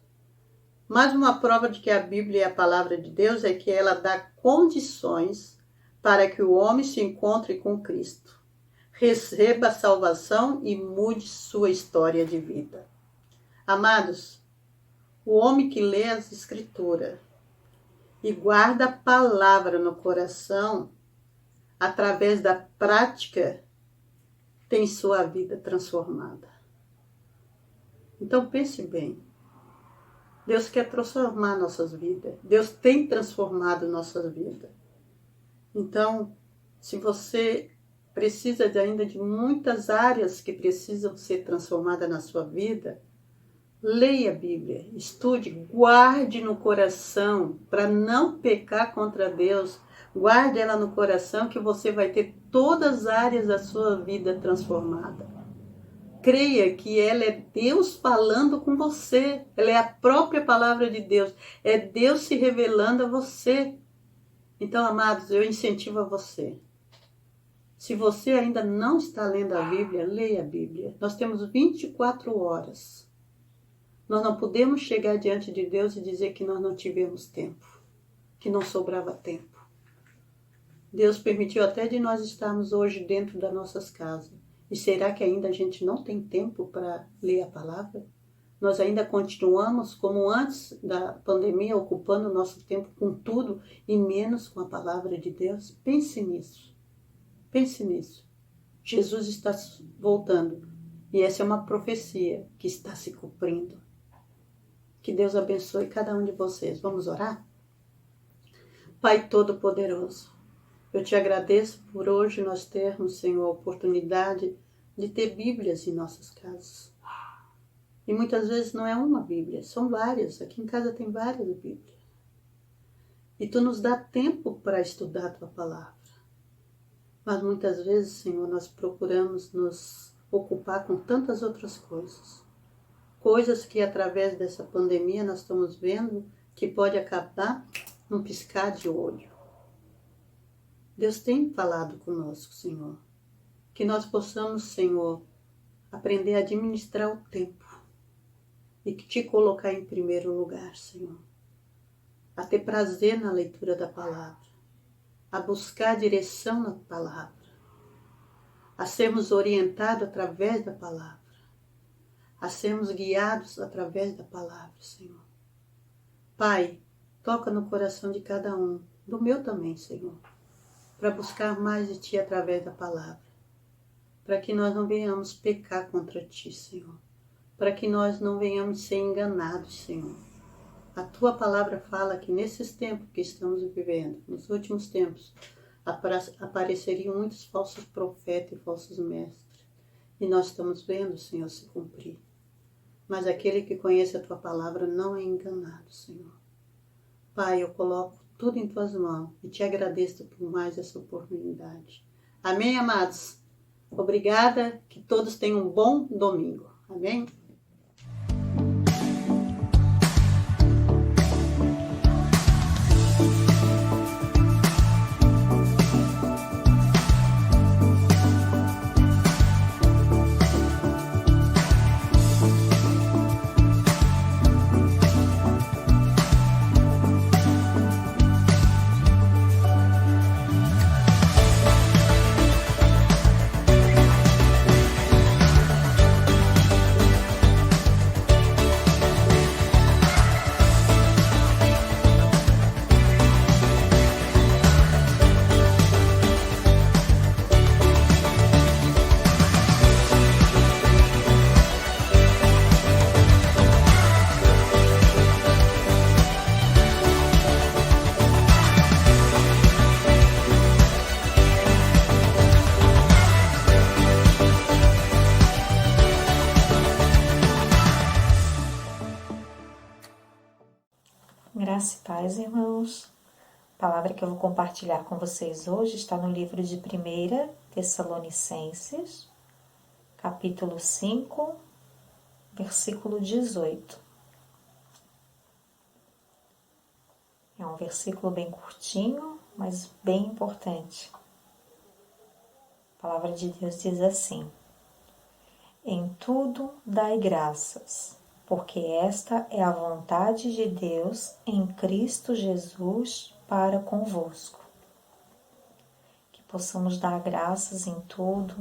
Mais uma prova de que a Bíblia é a palavra de Deus é que ela dá condições para que o homem se encontre com Cristo, receba a salvação e mude sua história de vida. Amados, o homem que lê as Escrituras e guarda a palavra no coração, através da prática, tem sua vida transformada. Então pense bem. Deus quer transformar nossas vidas. Deus tem transformado nossas vidas. Então, se você precisa ainda de muitas áreas que precisam ser transformadas na sua vida, leia a Bíblia, estude, guarde no coração para não pecar contra Deus. Guarde ela no coração que você vai ter todas as áreas da sua vida transformadas. Creia que ela é Deus falando com você. Ela é a própria palavra de Deus. É Deus se revelando a você. Então, amados, eu incentivo a você. Se você ainda não está lendo a Bíblia, leia a Bíblia. Nós temos 24 horas. Nós não podemos chegar diante de Deus e dizer que nós não tivemos tempo, que não sobrava tempo. Deus permitiu até de nós estarmos hoje dentro das nossas casas. E será que ainda a gente não tem tempo para ler a palavra? Nós ainda continuamos como antes da pandemia, ocupando o nosso tempo com tudo e menos com a palavra de Deus? Pense nisso. Pense nisso. Jesus está voltando e essa é uma profecia que está se cumprindo. Que Deus abençoe cada um de vocês. Vamos orar? Pai Todo-Poderoso, eu te agradeço por hoje nós termos, Senhor, a oportunidade de ter Bíblias em nossas casas. E muitas vezes não é uma Bíblia, são várias. Aqui em casa tem várias Bíblias. E Tu nos dá tempo para estudar a Tua palavra. Mas muitas vezes, Senhor, nós procuramos nos ocupar com tantas outras coisas. Coisas que através dessa pandemia nós estamos vendo que pode acabar num piscar de olho. Deus tem falado conosco, Senhor. Que nós possamos, Senhor, aprender a administrar o tempo. E que Te colocar em primeiro lugar, Senhor. A ter prazer na leitura da palavra. A buscar direção na palavra. A sermos orientados através da palavra. A sermos guiados através da palavra, Senhor. Pai, toca no coração de cada um. Do meu também, Senhor. Para buscar mais de Ti através da palavra, para que nós não venhamos pecar contra Ti, Senhor. para que nós não venhamos ser enganados, Senhor. A Tua palavra fala que nesses tempos que estamos vivendo, nos últimos tempos, apareceriam muitos falsos profetas e falsos mestres. E nós estamos vendo, Senhor, se cumprir. Mas aquele que conhece a Tua palavra não é enganado, Senhor. Pai, eu coloco tudo em Tuas mãos e Te agradeço por mais essa oportunidade. Amém, amados? Obrigada, que todos tenham um bom domingo. Amém? Graça e paz, irmãos. A palavra que eu vou compartilhar com vocês hoje está no livro de 1 Tessalonicenses, capítulo 5, versículo 18. É um versículo bem curtinho, mas bem importante. A palavra de Deus diz assim: em tudo dai graças, porque esta é a vontade de Deus em Cristo Jesus para convosco. Que possamos dar graças em tudo,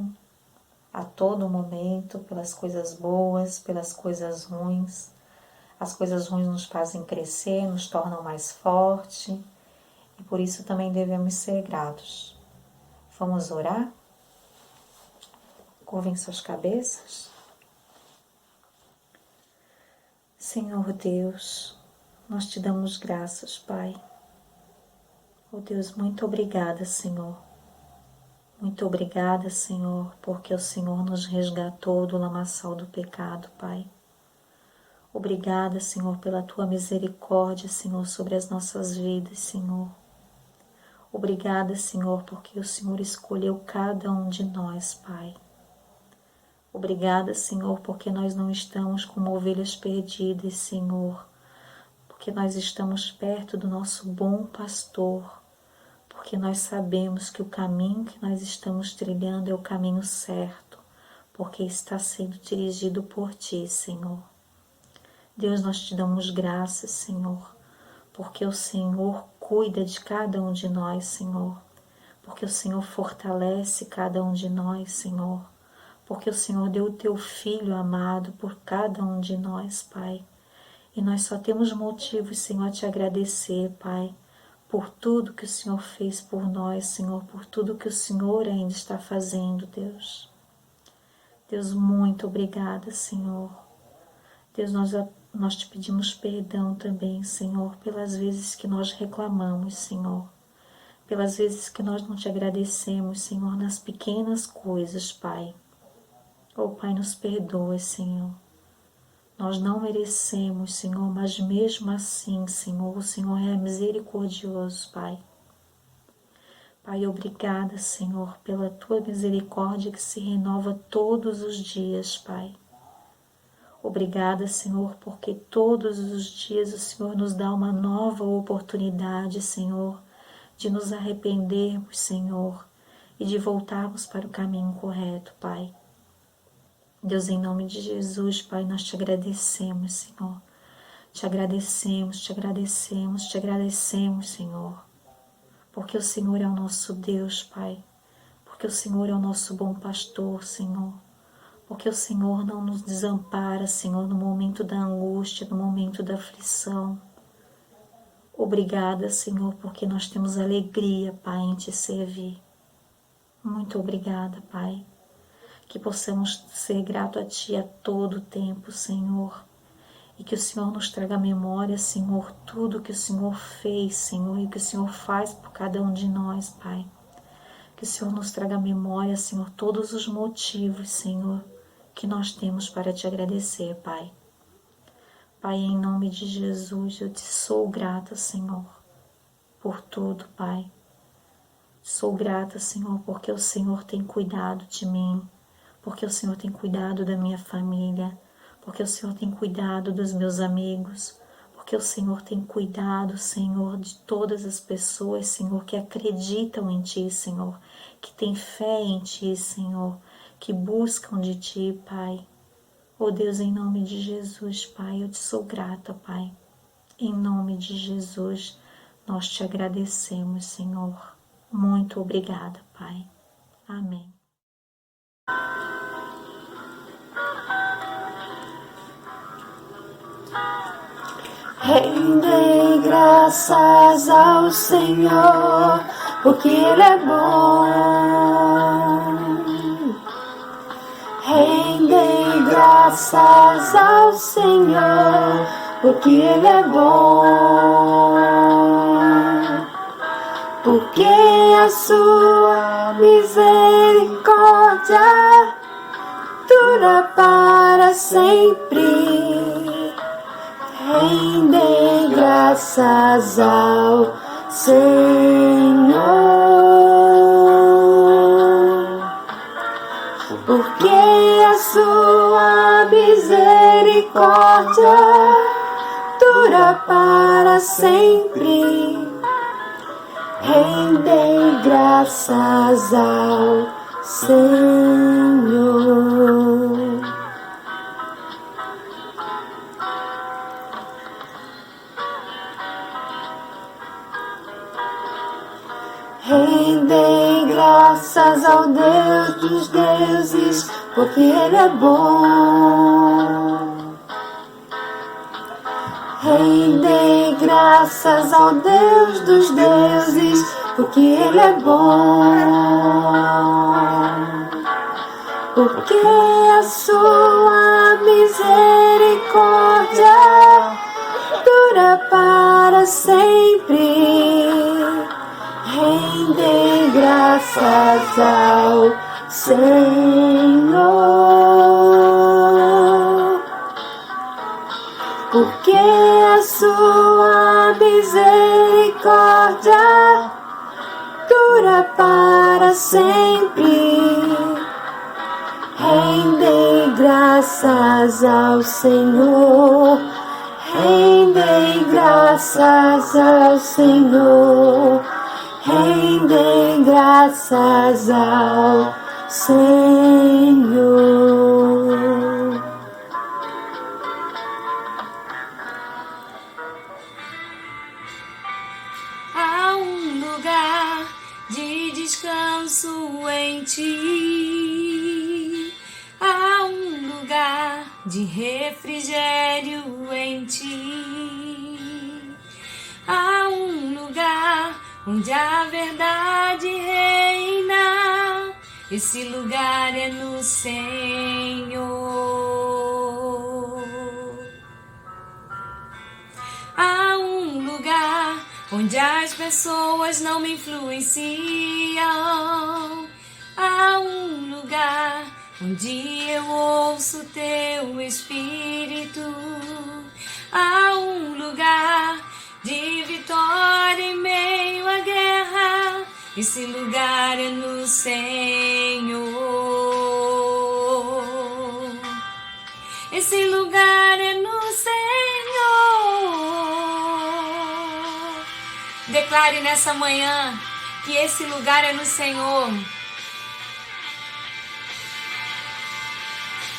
a todo momento, pelas coisas boas, pelas coisas ruins. As coisas ruins nos fazem crescer, nos tornam mais fortes, e por isso também devemos ser gratos. Vamos orar? Curvem suas cabeças. Senhor Deus, nós te damos graças, Pai. Oh Deus, muito obrigada, Senhor. Muito obrigada, Senhor, porque o Senhor nos resgatou do lamaçal do pecado, Pai. Obrigada, Senhor, pela Tua misericórdia, Senhor, sobre as nossas vidas, Senhor. Obrigada, Senhor, porque o Senhor escolheu cada um de nós, Pai. Obrigada, Senhor, porque nós não estamos como ovelhas perdidas, Senhor, porque nós estamos perto do nosso bom pastor, porque nós sabemos que o caminho que nós estamos trilhando é o caminho certo, porque está sendo dirigido por Ti, Senhor. Deus, nós te damos graças, Senhor, porque o Senhor cuida de cada um de nós, Senhor, porque o Senhor fortalece cada um de nós, Senhor, porque o Senhor deu o Teu Filho amado por cada um de nós, Pai. E nós só temos motivos, Senhor, a Te agradecer, Pai, por tudo que o Senhor fez por nós, Senhor, por tudo que o Senhor ainda está fazendo, Deus. Deus, muito obrigada, Senhor. Deus, nós Te pedimos perdão também, Senhor, pelas vezes que nós reclamamos, Senhor, pelas vezes que nós não Te agradecemos, Senhor, nas pequenas coisas, Pai. Oh, Pai, nos perdoa, Senhor. Nós não merecemos, Senhor, mas mesmo assim, Senhor, o Senhor é misericordioso, Pai. Pai, obrigada, Senhor, pela Tua misericórdia que se renova todos os dias, Pai. Obrigada, Senhor, porque todos os dias o Senhor nos dá uma nova oportunidade, Senhor, de nos arrependermos, Senhor, e de voltarmos para o caminho correto, Pai. Deus, em nome de Jesus, Pai, nós Te agradecemos, Senhor. Te agradecemos, Te agradecemos, Te agradecemos, Senhor. Porque o Senhor é o nosso Deus, Pai. Porque o Senhor é o nosso bom pastor, Senhor. Porque o Senhor não nos desampara, Senhor, no momento da angústia, no momento da aflição. Obrigada, Senhor, porque nós temos alegria, Pai, em Te servir. Muito obrigada, Pai. que possamos ser gratos a Ti a todo tempo, Senhor. E que o Senhor nos traga à memória, Senhor, tudo que o Senhor fez, Senhor, e o que o Senhor faz por cada um de nós, Pai. Que o Senhor nos traga à memória, Senhor, todos os motivos, Senhor, que nós temos para Te agradecer, Pai. Pai, em nome de Jesus, eu Te sou grata, Senhor, por tudo, Pai. Sou grata, Senhor, porque o Senhor tem cuidado de mim, porque o Senhor tem cuidado da minha família, porque o Senhor tem cuidado dos meus amigos, porque o Senhor tem cuidado, Senhor, de todas as pessoas, Senhor, que acreditam em Ti, Senhor, que têm fé em Ti, Senhor, que buscam de Ti, Pai. Oh Deus, em nome de Jesus, Pai, eu Te sou grata, Pai. Em nome de Jesus, nós Te agradecemos, Senhor. Muito obrigada, Pai. Amém. Rendei graças ao Senhor, porque Ele é bom. Rendei graças ao Senhor, porque Ele é bom. Porque a sua misericórdia dura para sempre. Rendei graças ao Senhor, porque a sua misericórdia dura para sempre. Rendei graças ao Senhor. Rendei graças ao Deus dos deuses, porque Ele é bom. Rendei graças ao Deus dos deuses, porque Ele é bom. Porque a sua misericórdia dura para sempre. Rendei graças ao Senhor, porque a sua misericórdia dura para sempre. Rendei graças ao Senhor, rendei graças ao Senhor. Rendei graças ao Senhor. Há um lugar de descanso em Ti. Há um lugar de refrigério em Ti. Há um lugar onde a verdade reina, esse lugar é no Senhor. Há um lugar onde as pessoas não me influenciam. Há um lugar onde eu ouço Teu Espírito. Há um lugar de vitória em meio à guerra, esse lugar é no Senhor. Esse lugar é no Senhor. Declare nessa manhã que esse lugar é no Senhor.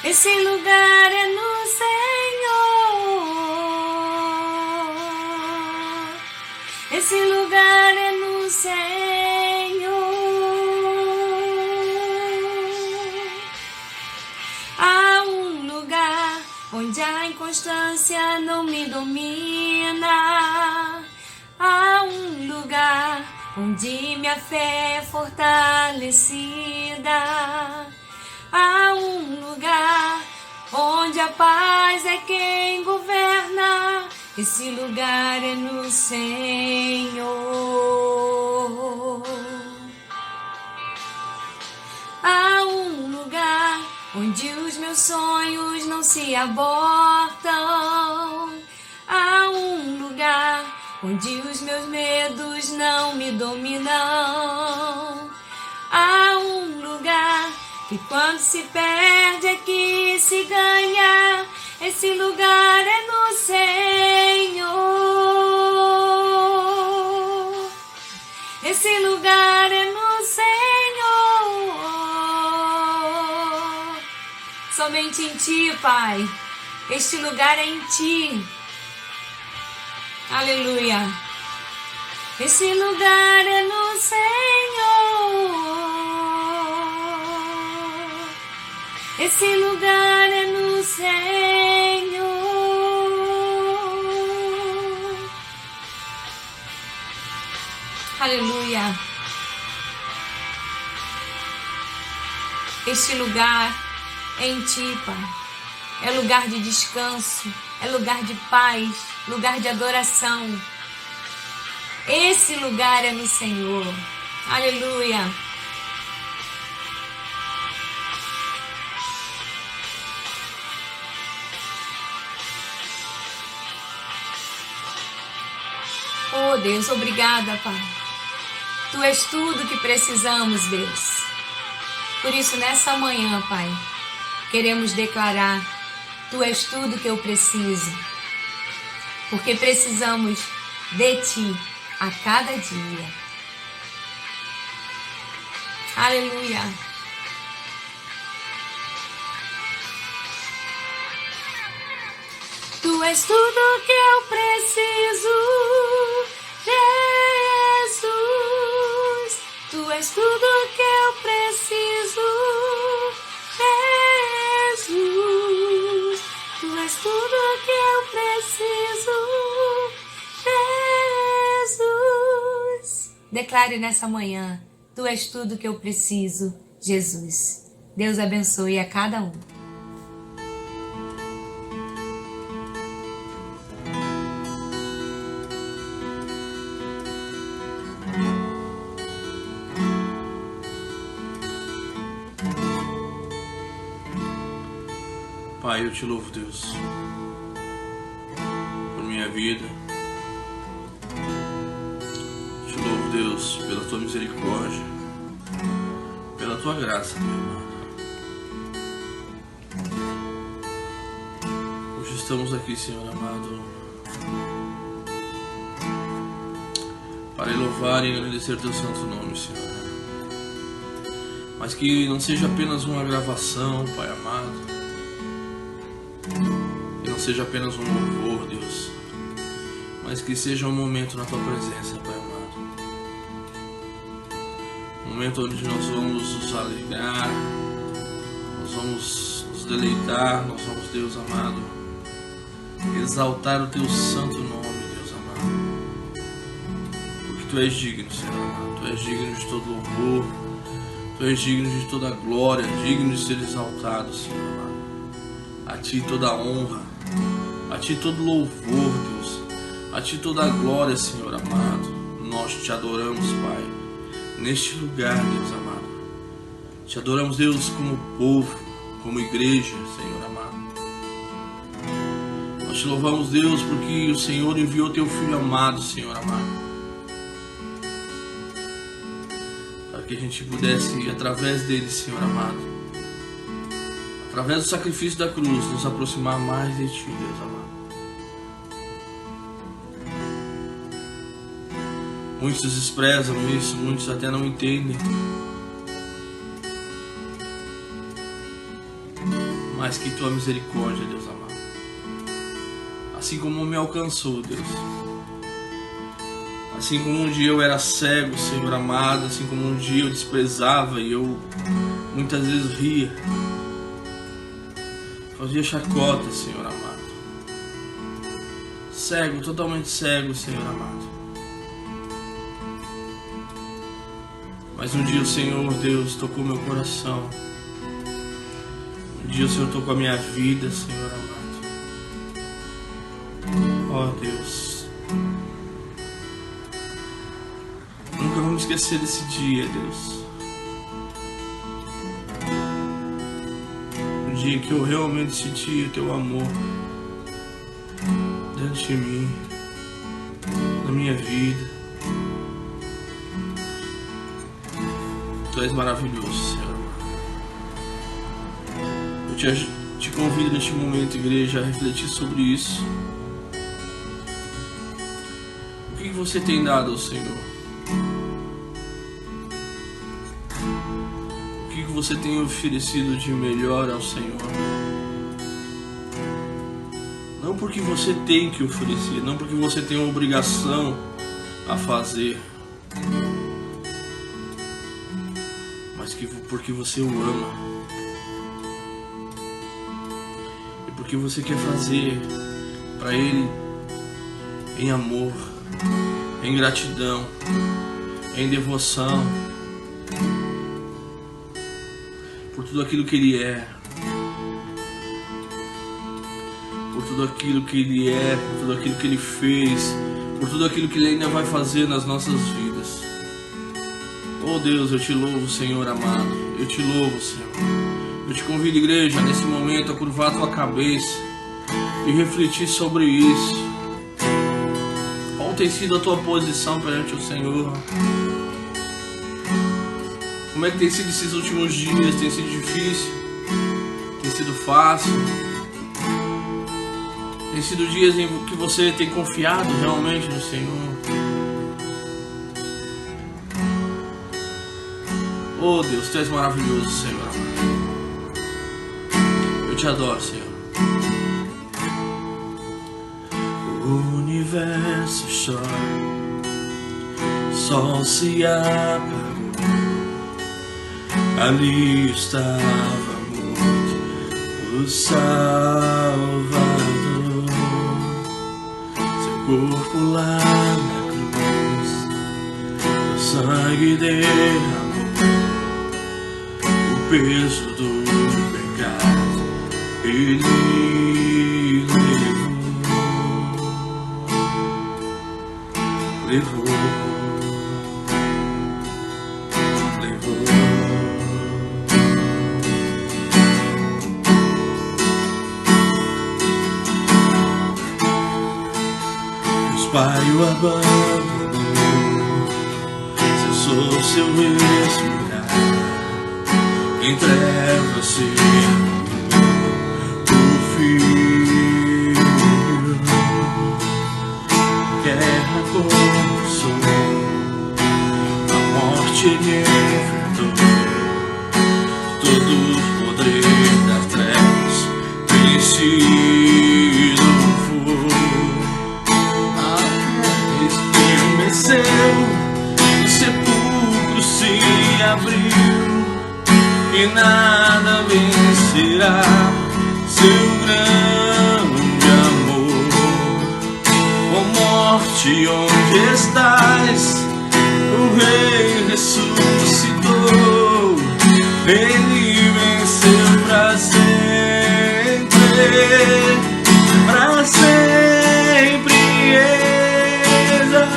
Esse lugar é no Senhor. Esse lugar é no Senhor. Há um lugar onde a inconstância não me domina. Há um lugar onde minha fé é fortalecida. Há um lugar onde a paz é quem governa. Esse lugar é no Senhor. Há um lugar onde os meus sonhos não se abortam. Há um lugar onde os meus medos não me dominam. Há um lugar que quando se perde é que se ganha. Esse lugar é no Senhor. Esse lugar é no Senhor. Somente em Ti, Pai. Este lugar é em Ti. Aleluia. Esse lugar é no Senhor. Esse lugar é no Senhor. Aleluia. Este lugar é em Ti, Pai. É lugar de descanso, é lugar de paz, lugar de adoração. Esse lugar é no Senhor. Aleluia. Oh, Deus, obrigada, Pai. Tu és tudo que precisamos, Deus. Por isso, nessa manhã, Pai, queremos declarar: Tu és tudo que eu preciso. Porque precisamos de Ti a cada dia. Aleluia. Tu és tudo que eu preciso, Jesus. Tu és tudo que eu preciso, Jesus. Tu és tudo que eu preciso, Jesus. Declare nessa manhã: Tu és tudo que eu preciso, Jesus. Deus abençoe a cada um. Pai, eu te louvo, Deus, por minha vida. Te louvo, Deus, pela Tua misericórdia, pela Tua graça, meu amado. Hoje estamos aqui, Senhor amado, para louvar e agradecer Teu santo nome, Senhor. Mas que não seja apenas uma gravação, Pai amado, que não seja apenas um louvor, Deus, mas que seja um momento na Tua presença, Pai amado. Um momento onde nós vamos nos alegrar, nós vamos nos deleitar, nós vamos, Deus amado, exaltar o Teu santo nome, Deus amado. Porque Tu és digno, Senhor amado, Tu és digno de todo louvor, Tu és digno de toda glória, digno de ser exaltado, Senhor amado. A Ti toda a honra, a Ti todo louvor, Deus, a Ti toda a glória, Senhor amado. Nós Te adoramos, Pai, neste lugar, Deus amado. Te adoramos, Deus, como povo, como igreja, Senhor amado. Nós Te louvamos, Deus, porque o Senhor enviou Teu Filho amado, Senhor amado, para que a gente pudesse, através dele, Senhor amado, através do sacrifício da cruz, nos aproximar mais de Ti, Deus amado. Muitos desprezam isso, muitos até não entendem. Mas que Tua misericórdia, Deus amado, assim como me alcançou, Deus, assim como um dia eu era cego, Senhor amado, assim como um dia eu desprezava e eu muitas vezes ria, fazia chacota, Senhor amado, cego, totalmente cego, Senhor amado. Mas um dia o Senhor, Deus, tocou meu coração Um dia o Senhor tocou a minha vida, Senhor amado. Ó Deus, nunca vou me esquecer desse dia, Deus. O dia que eu realmente senti o Teu amor dentro de mim, na minha vida. Tu és maravilhoso, Senhor. Eu te convido neste momento, igreja, a refletir sobre isso. O que você tem dado ao Senhor? O que você tem oferecido de melhor ao Senhor? Não porque você tem que oferecer, não porque você tem uma obrigação a fazer, mas porque você o ama. E porque você quer fazer para Ele em amor, em gratidão, em devoção, por tudo aquilo que Ele é, por tudo aquilo que Ele é, por tudo aquilo que Ele fez, por tudo aquilo que Ele ainda vai fazer nas nossas vidas. Oh Deus, eu te louvo, Senhor amado, eu te louvo, Senhor. Eu te convido, igreja, nesse momento a curvar a tua cabeça e refletir sobre isso. Qual tem sido a tua posição perante o Senhor? Como é que tem sido esses últimos dias? Tem sido difícil? Tem sido fácil? Tem sido dias em que você tem confiado realmente no Senhor? Oh Deus, Tu és maravilhoso, Senhor. Eu te adoro, Senhor. O universo chora, sol se apagou, ali estava morto o Salvador. Seu corpo lá na cruz, o sangue derramou o peso do pecado, Ele levou. Deus Pai o abandonou, cessou seu respirar, em trevas se o Filho. Guerra consumou, a morte ele enfrentou, todo o poder das trevas vencido foi. A terra estremeceu, o sepulcro se abriu, e nada vencerá seu grande amor. Ó morte, onde estás? O Rei ressuscitou, Ele venceu pra sempre, pra sempre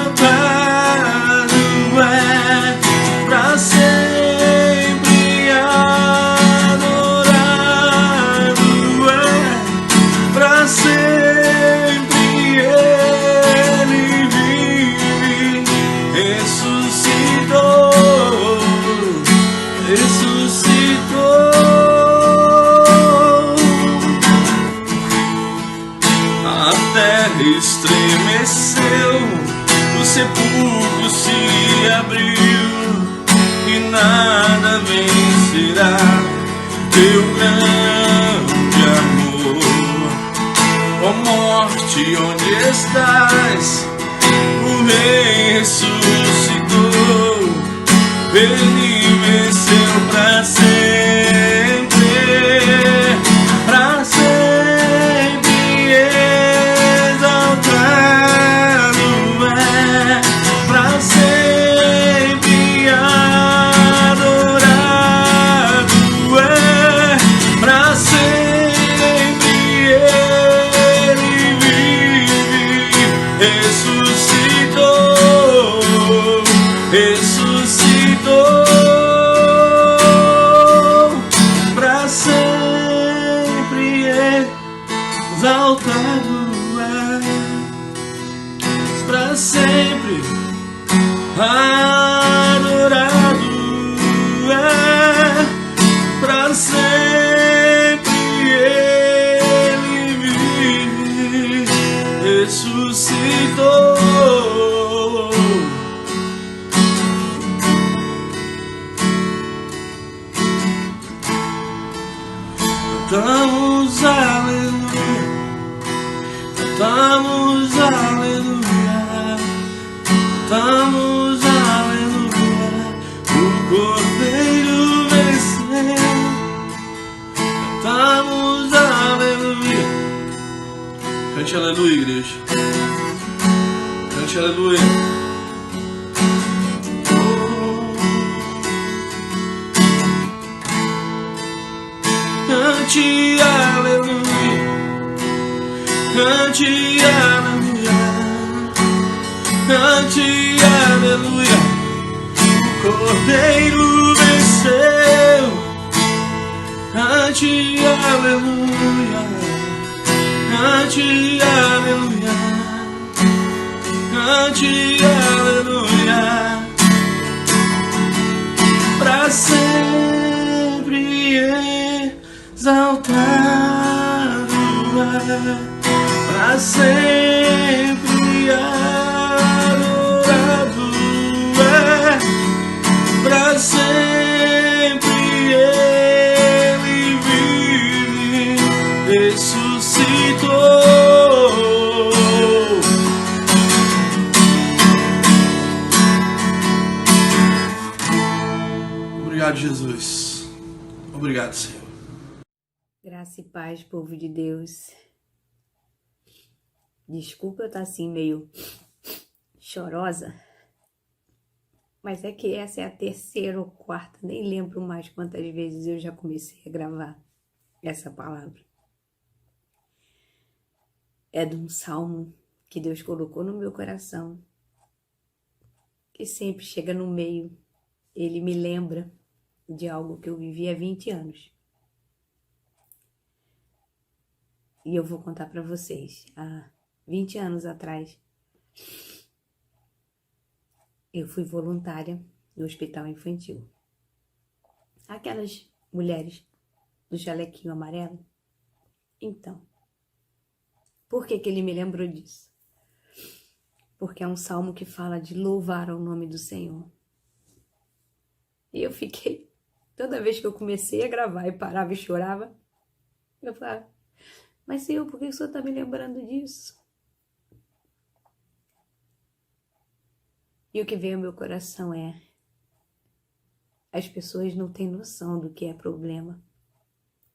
exaltado é, pra sempre adorado é, pra sempre Ele vive, ressuscitou, ressuscitou. A terra estremeceu, o sepulcro se abriu, e nada vencerá teu grande amor. Ó morte, onde estás? O Rei ressuscitou, Ele venceu pra sempre, pra sempre exaltado é, pra sempre adorado é, pra sempre exaltado para sempre, adorado para sempre. Ele vive, ressuscitou. Cantamos aleluia, cantamos aleluia, cantamos aleluia, o Cordeiro venceu. Cantamos aleluia. Cante aleluia, igreja. Cante aleluia. Cante aleluia, cante aleluia, cante aleluia, o Cordeiro venceu. Cante aleluia, cante aleluia, cante aleluia, pra sempre exaltado pra sempre adorado pra sempre ele vive, ressuscitou. Obrigado, Jesus. Obrigado, Senhor. Graça e paz, povo de Deus. Desculpa eu estar assim meio chorosa, mas é que essa é a terceira ou quarta, nem lembro mais quantas vezes eu já comecei a gravar essa palavra. É de um salmo que Deus colocou no meu coração, que sempre chega no meio, ele me lembra de algo que eu vivi há 20 anos. E eu vou contar para vocês. Há 20 anos atrás, eu fui voluntária no hospital infantil. Aquelas mulheres do jalequinho amarelo. Então, por que ele me lembrou disso? Porque é um salmo que fala de louvar o nome do Senhor. E eu fiquei, toda vez que eu comecei a gravar e parava e chorava, eu falava, mas Senhor, por que o Senhor está me lembrando disso? E o que veio ao meu coração é, as pessoas não têm noção do que é problema.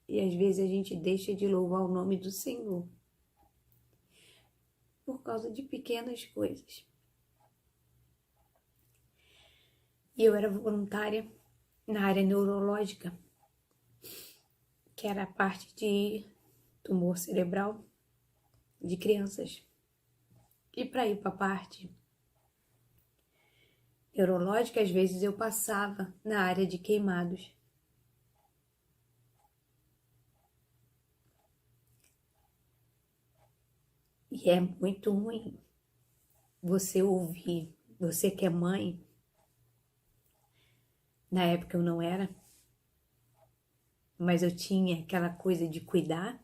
E às vezes a gente deixa de louvar o nome do Senhor por causa de pequenas coisas. E eu era voluntária na área neurológica, que era a parte de tumor cerebral de crianças. E para ir para a parte neurológica, às vezes eu passava na área de queimados. E é muito ruim você ouvir, você que é mãe. Na época eu não era, mas eu tinha aquela coisa de cuidar,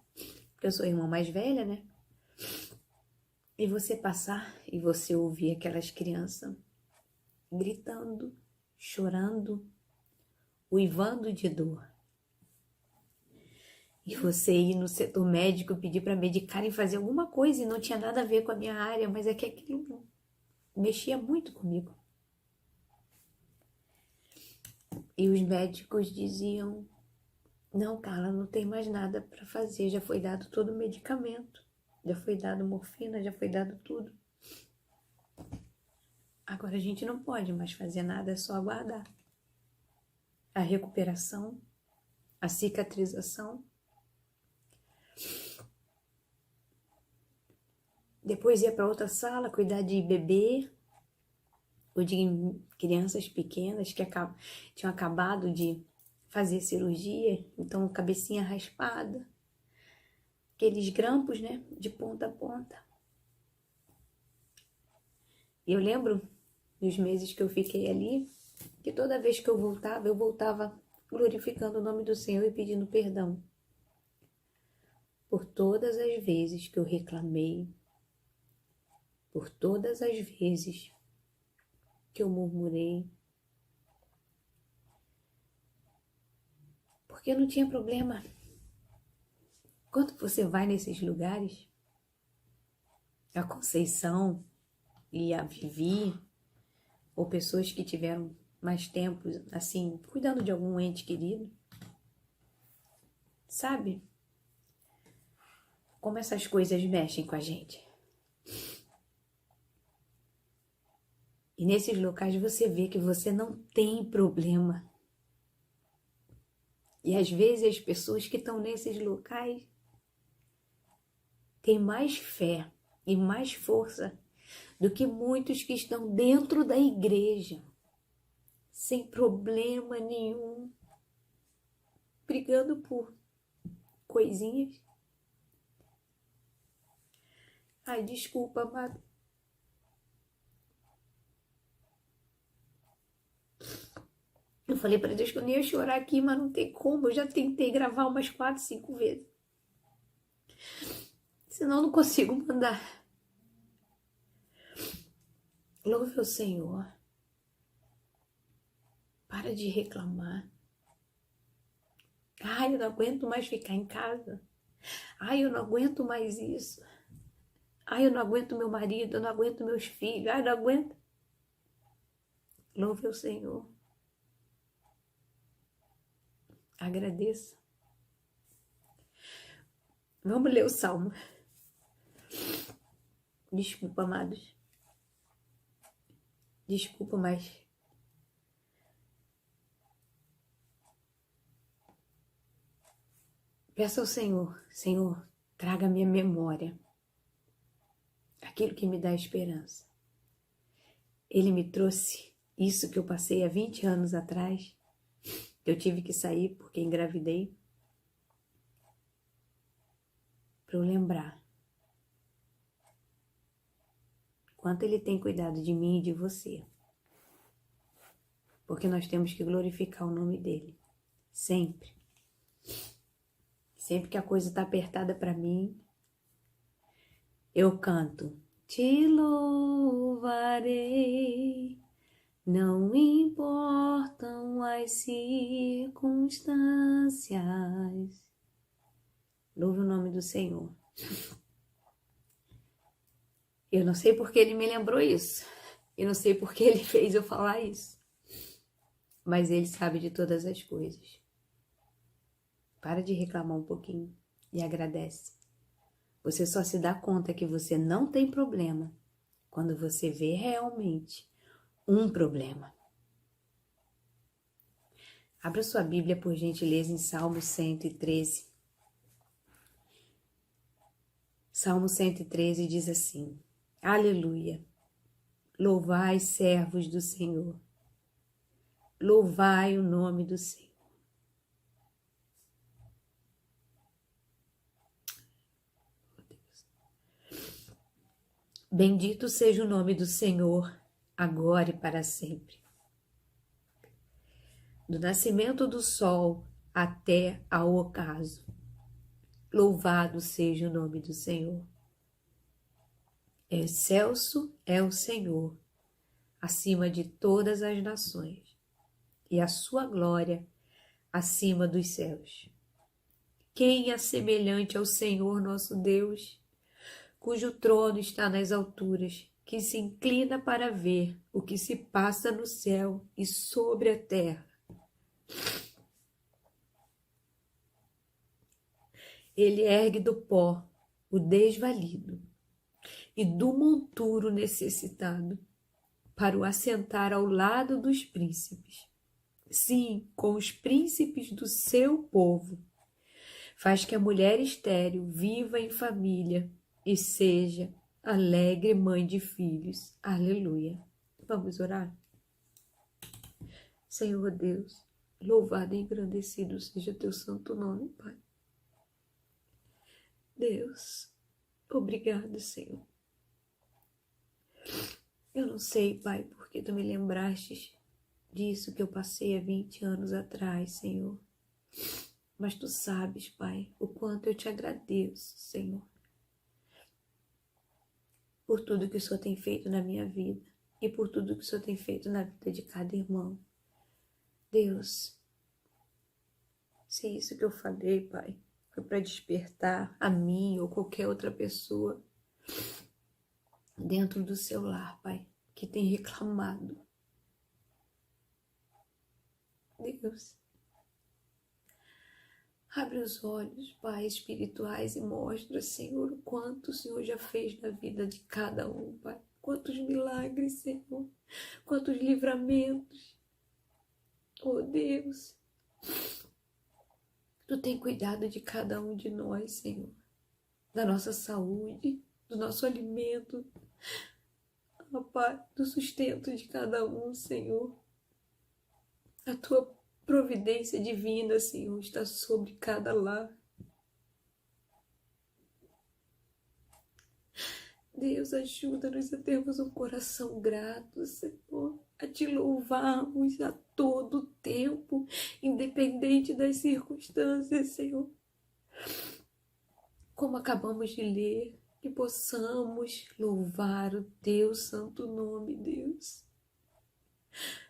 porque eu sou a irmã mais velha, né? E você passar e você ouvir aquelas crianças gritando, chorando, uivando de dor. E você ir no setor médico pedir para medicarem fazer alguma coisa e não tinha nada a ver com a minha área, mas é que aquilo mexia muito comigo. E os médicos diziam, não, Carla, não tem mais nada para fazer, já foi dado todo o medicamento, já foi dado morfina, já foi dado tudo. Agora a gente não pode mais fazer nada, é só aguardar a recuperação, a cicatrização. Depois ia para outra sala cuidar de bebê ou de crianças pequenas que tinham acabado de fazer cirurgia, então cabecinha raspada, aqueles grampos, né, de ponta a ponta. E eu lembro dos meses que eu fiquei ali, que toda vez que eu voltava glorificando o nome do Senhor e pedindo perdão por todas as vezes que eu reclamei, por todas as vezes que eu murmurei, porque não tinha problema. Quando você vai nesses lugares, a Conceição e a Vivi, ou pessoas que tiveram mais tempo, assim, cuidando de algum ente querido, sabe como essas coisas mexem com a gente? E nesses locais você vê que você não tem problema. E às vezes as pessoas que estão nesses locais têm mais fé e mais força do que muitos que estão dentro da igreja, sem problema nenhum, brigando por coisinhas. Ai, desculpa, amado. Eu falei para Deus que eu nem ia chorar aqui, mas não tem como. Eu já tentei gravar umas 4, 5 vezes. Senão eu não consigo mandar. Louve o Senhor. Para de reclamar. Ai, eu não aguento mais ficar em casa. Ai, eu não aguento mais isso. Ai, eu não aguento meu marido, eu não aguento meus filhos. Ai, eu não aguento. Louve o Senhor. Agradeça. Vamos ler o Salmo. Desculpa, amados. Desculpa, mas peça ao Senhor, Senhor, traga à minha memória aquilo que me dá esperança. Ele me trouxe isso que eu passei há 20 anos atrás. Eu tive que sair porque engravidei, para eu lembrar quanto Ele tem cuidado de mim e de você. Porque nós temos que glorificar o nome dEle, sempre. Sempre que a coisa está apertada para mim, eu canto: te louvarei. Não importam as circunstâncias. Louve o nome do Senhor. Eu não sei porque Ele me lembrou isso. Eu não sei porque Ele fez eu falar isso. Mas Ele sabe de todas as coisas. Para de reclamar um pouquinho e agradece. Você só se dá conta que você não tem problema quando você vê realmente um problema. Abra sua Bíblia, por gentileza, em Salmo 113. Salmo 113 diz assim: Aleluia! Louvai, servos do Senhor. Louvai o nome do Senhor. Bendito seja o nome do Senhor, agora e para sempre. Do nascimento do sol até ao ocaso, louvado seja o nome do Senhor. Excelso é o Senhor, acima de todas as nações, e a sua glória acima dos céus. Quem é semelhante ao Senhor nosso Deus, cujo trono está nas alturas, que se inclina para ver o que se passa no céu e sobre a terra. Ele ergue do pó o desvalido e do monturo necessitado, para o assentar ao lado dos príncipes. Sim, com os príncipes do seu povo. Faz que a mulher estéril viva em família e seja alegre mãe de filhos. Aleluia. Vamos orar? Senhor Deus, louvado e engrandecido seja teu santo nome, Pai. Deus, obrigado, Senhor. Eu não sei, Pai, porque Tu me lembraste disso que eu passei há 20 anos atrás, Senhor. Mas Tu sabes, Pai, o quanto eu Te agradeço, Senhor, por tudo que o Senhor tem feito na minha vida e por tudo que o Senhor tem feito na vida de cada irmão. Deus, se isso que eu falei, Pai, foi para despertar a mim ou qualquer outra pessoa dentro do seu lar, Pai, que tem reclamado, Deus, abre os olhos, Pai, espirituais e mostra, Senhor, o quanto o Senhor já fez na vida de cada um, Pai. Quantos milagres, Senhor, quantos livramentos. Oh, Deus, Tu tem cuidado de cada um de nós, Senhor, da nossa saúde, do nosso alimento, oh, Pai, do sustento de cada um, Senhor. A Tua providência divina, Senhor, está sobre cada lar. Deus, ajuda-nos a termos um coração grato, Senhor, a Te louvarmos a todo tempo, independente das circunstâncias, Senhor. Como acabamos de ler, que possamos louvar o Teu santo nome, Deus.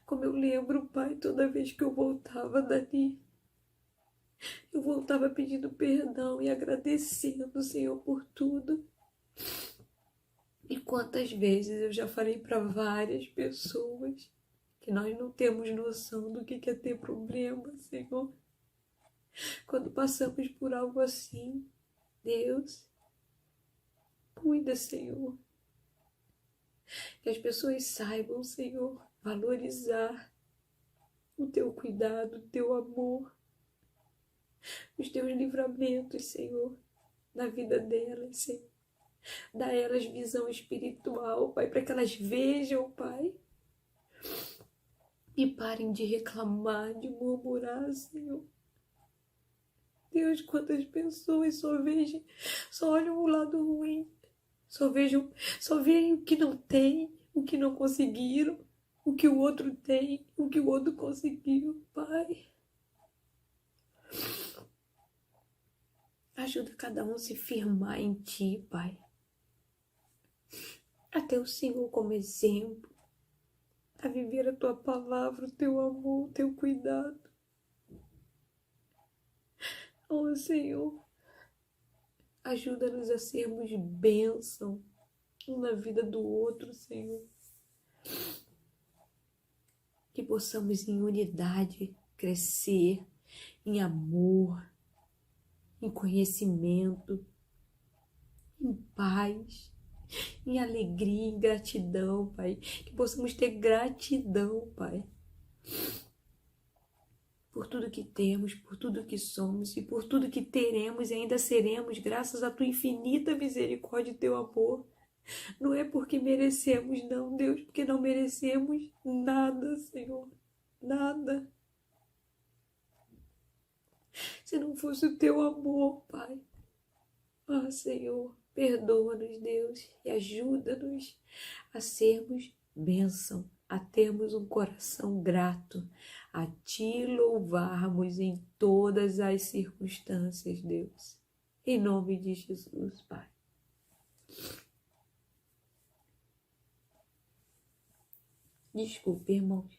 Como eu lembro, Pai, toda vez que eu voltava dali, eu voltava pedindo perdão e agradecendo, Senhor, por tudo. E quantas vezes eu já falei para várias pessoas que nós não temos noção do que é ter problema, Senhor. Quando passamos por algo assim, Deus, cuida, Senhor. Que as pessoas saibam, Senhor, valorizar o Teu cuidado, o Teu amor, os Teus livramentos, Senhor, na vida delas, Senhor. Dá a elas visão espiritual, Pai, para que elas vejam, Pai, e parem de reclamar, de murmurar, Senhor. Deus, quantas pessoas só olham o lado ruim, só veem o que não tem, o que não conseguiram, o que o outro tem, o que o outro conseguiu, Pai. Ajuda cada um a se firmar em Ti, Pai. Até o Senhor como exemplo, a viver a Tua palavra, o Teu amor, o Teu cuidado. Oh, Senhor, ajuda-nos a sermos bênção um na vida do outro, Senhor. Que possamos em unidade crescer em amor, em conhecimento, em paz, em alegria, em gratidão, Pai. Que possamos ter gratidão, Pai, por tudo que temos, por tudo que somos e por tudo que teremos e ainda seremos, graças à Tua infinita misericórdia e Teu amor. Não é porque merecemos, não, Deus, porque não merecemos nada, Senhor, nada. Se não fosse o Teu amor, Pai. Ah, Senhor, perdoa-nos, Deus, e ajuda-nos a sermos bênção, a termos um coração grato, a Te louvarmos em todas as circunstâncias, Deus. Em nome de Jesus, Pai. Desculpe, irmãos.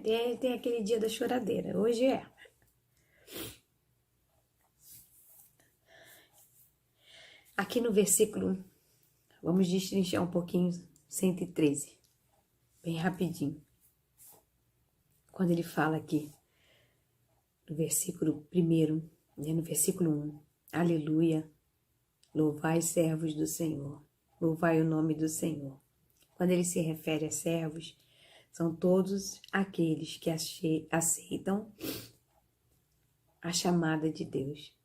Tem aquele dia da choradeira. Hoje é. Aqui no versículo, vamos destrinchar um pouquinho 113, bem rapidinho. Quando ele fala aqui, no versículo 1, no versículo 1, aleluia, louvai servos do Senhor, louvai o nome do Senhor. Quando ele se refere a servos, são todos aqueles que aceitam a chamada de Deus.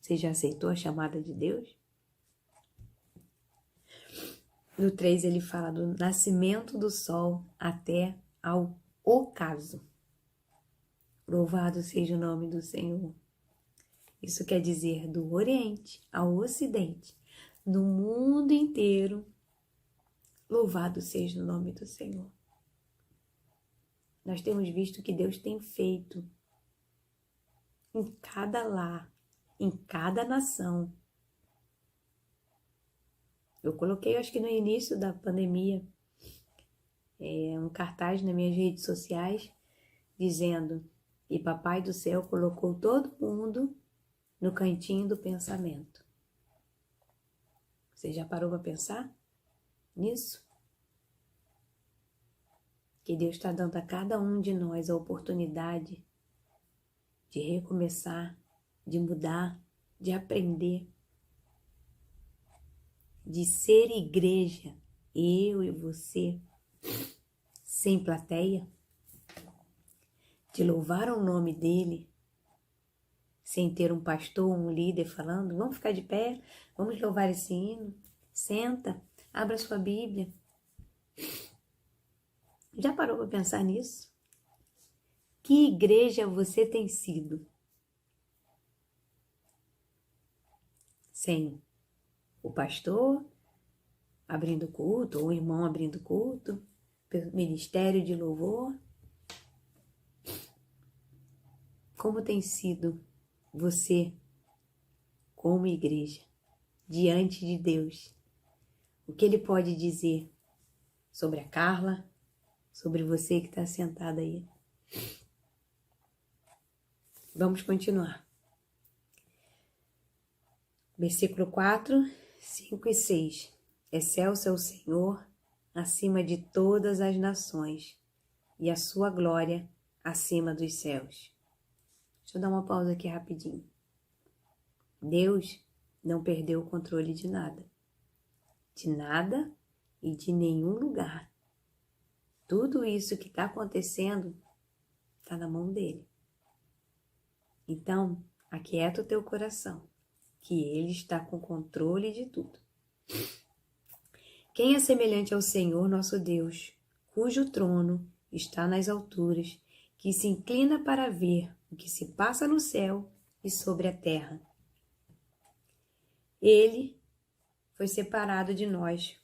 Você já aceitou a chamada de Deus? No 3 ele fala do nascimento do sol até ao ocaso. Louvado seja o nome do Senhor. Isso quer dizer do Oriente ao Ocidente, no mundo inteiro. Louvado seja o nome do Senhor. Nós temos visto o que Deus tem feito em cada lar, em cada nação. Eu coloquei, acho que no início da pandemia, um cartaz nas minhas redes sociais dizendo: e Papai do Céu colocou todo mundo no cantinho do pensamento. Você já parou para pensar nisso? Que Deus está dando a cada um de nós a oportunidade de recomeçar, de mudar, de aprender, de ser igreja, eu e você, sem plateia, de louvar o nome dele, sem ter um pastor, um líder falando: vamos ficar de pé, vamos louvar esse hino, senta, abra sua Bíblia. Já parou para pensar nisso? Que igreja você tem sido? Sem o pastor abrindo culto, ou o irmão abrindo culto, ministério de louvor. Como tem sido você como igreja diante de Deus? O que Ele pode dizer sobre a Carla, sobre você que está sentada aí? Vamos continuar. Versículo 4, 5 e 6. Excelso é o Senhor acima de todas as nações, e a sua glória acima dos céus. Deixa eu dar uma pausa aqui rapidinho. Deus não perdeu o controle de nada e de nenhum lugar. Tudo isso que está acontecendo está na mão dele. Então, aquieta o teu coração, que ele está com controle de tudo. Quem é semelhante ao Senhor nosso Deus, cujo trono está nas alturas, que se inclina para ver o que se passa no céu e sobre a terra? Ele foi separado de nós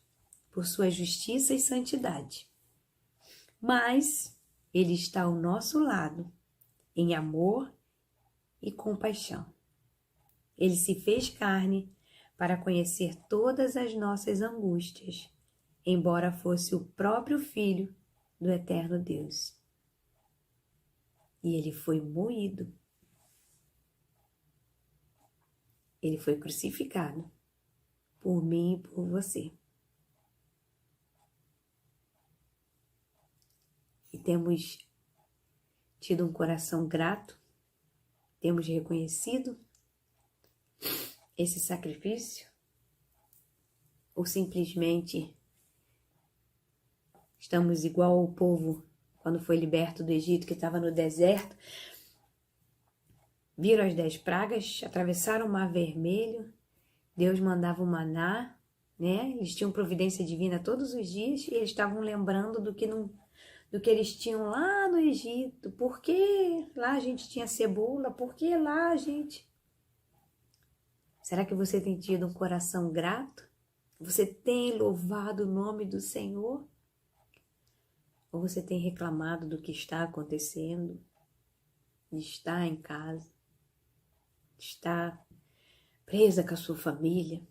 por sua justiça e santidade, mas ele está ao nosso lado em amor e compaixão. Ele se fez carne para conhecer todas as nossas angústias, embora fosse o próprio Filho do eterno Deus. E ele foi moído. Ele foi crucificado por mim e por você. E temos tido um coração grato, temos reconhecido esse sacrifício, ou simplesmente estamos igual ao povo quando foi liberto do Egito, que estava no deserto, viram as 10 pragas, atravessaram o Mar Vermelho, Deus mandava o maná, né? Eles tinham providência divina todos os dias e eles estavam lembrando do que eles tinham lá no Egito. Por que lá a gente tinha cebola? Por que lá a gente... Será que você tem tido um coração grato? Você tem louvado o nome do Senhor? Ou você tem reclamado do que está acontecendo? De estar em casa? De estar presa com a sua família?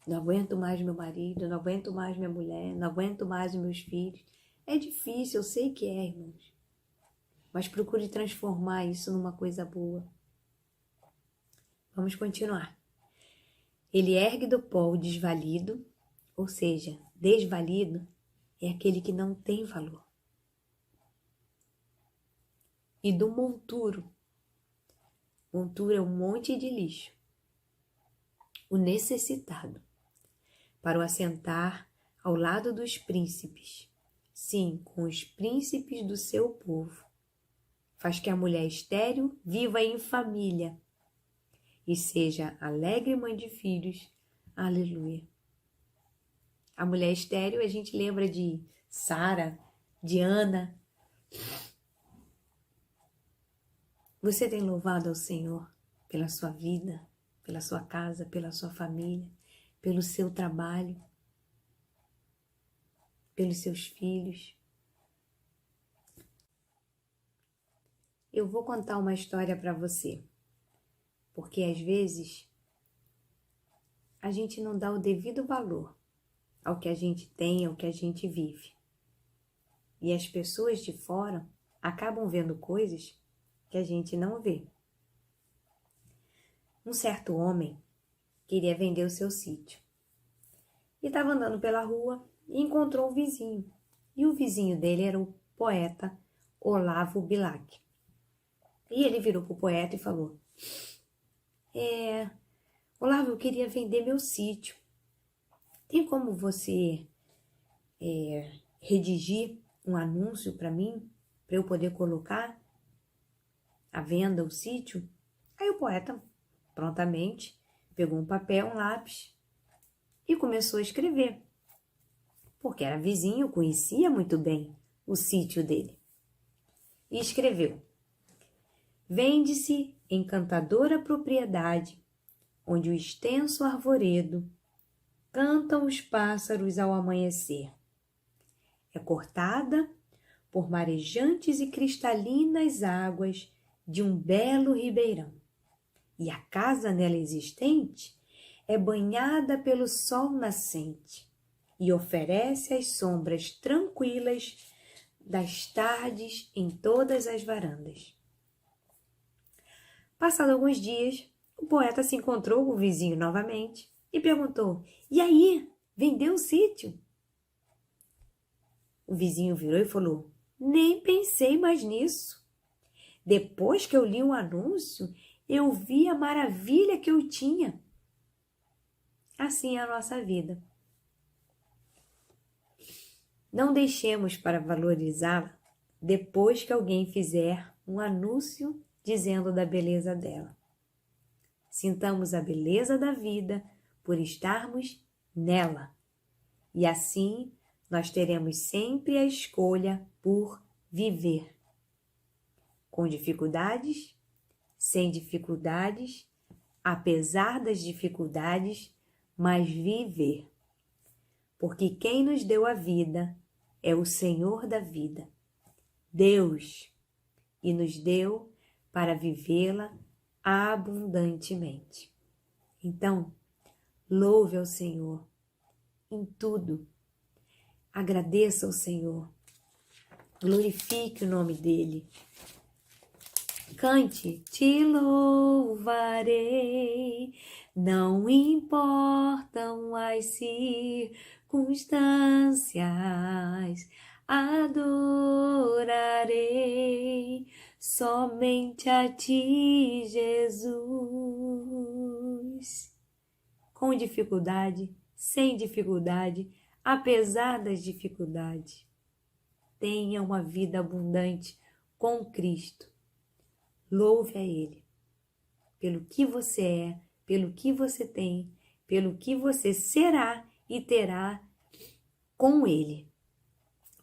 Não aguento mais meu marido, não aguento mais minha mulher, não aguento mais os meus filhos. É difícil, eu sei que é, irmãos. Mas procure transformar isso numa coisa boa. Vamos continuar. Ele ergue do pó o desvalido, ou seja, desvalido é aquele que não tem valor. E do monturo. Monturo é um monte de lixo. O necessitado, para o assentar ao lado dos príncipes, sim, com os príncipes do seu povo. Faz que a mulher estéril viva em família e seja alegre mãe de filhos. Aleluia. A mulher estéril, a gente lembra de Sara, de Ana. Você tem louvado ao Senhor pela sua vida, pela sua casa, pela sua família, pelo seu trabalho, pelos seus filhos? Eu vou contar uma história para você, porque às vezes a gente não dá o devido valor ao que a gente tem, ao que a gente vive. E as pessoas de fora acabam vendo coisas que a gente não vê. Um certo homem queria vender o seu sítio. E estava andando pela rua e encontrou um vizinho. E o vizinho dele era o poeta Olavo Bilac. E ele virou para o poeta e falou: Olavo, eu queria vender meu sítio. Tem como você redigir um anúncio para mim, para eu poder colocar à venda o sítio? Aí o poeta prontamente pegou um papel, um lápis e começou a escrever, porque era vizinho, conhecia muito bem o sítio dele. E escreveu: vende-se encantadora propriedade, onde o extenso arvoredo cantam os pássaros ao amanhecer. É cortada por marejantes e cristalinas águas de um belo ribeirão, e a casa nela existente é banhada pelo sol nascente e oferece as sombras tranquilas das tardes em todas as varandas. Passados alguns dias, o poeta se encontrou com o vizinho novamente e perguntou: e aí, vendeu o sítio? O vizinho virou e falou: nem pensei mais nisso. Depois que eu li o anúncio, eu vi a maravilha que eu tinha. Assim é a nossa vida. Não deixemos para valorizá-la depois que alguém fizer um anúncio dizendo da beleza dela. Sintamos a beleza da vida por estarmos nela. E assim nós teremos sempre a escolha por viver. Com dificuldades, sem dificuldades, apesar das dificuldades, mas viver. Porque quem nos deu a vida é o Senhor da vida, Deus, e nos deu para vivê-la abundantemente. Então, louve ao Senhor em tudo. Agradeça ao Senhor. Glorifique o nome dele. Cante: te louvarei, não importam as circunstâncias, adorarei somente a ti, Jesus. Com dificuldade, sem dificuldade, apesar das dificuldades, tenha uma vida abundante com Cristo. Louve a Ele pelo que você é, pelo que você tem, pelo que você será e terá com Ele.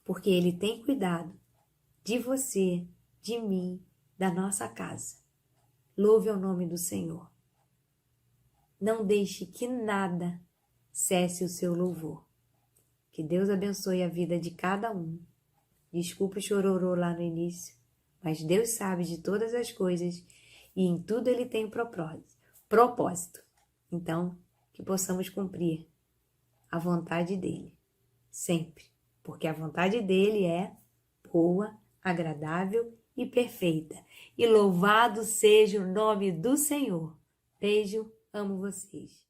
Porque Ele tem cuidado de você, de mim, da nossa casa. Louve ao nome do Senhor. Não deixe que nada cesse o seu louvor. Que Deus abençoe a vida de cada um. Desculpa o chororô lá no início, mas Deus sabe de todas as coisas e em tudo Ele tem propósito. Então, que possamos cumprir a vontade dEle, sempre, porque a vontade dEle é boa, agradável e perfeita. E louvado seja o nome do Senhor. Beijo, amo vocês.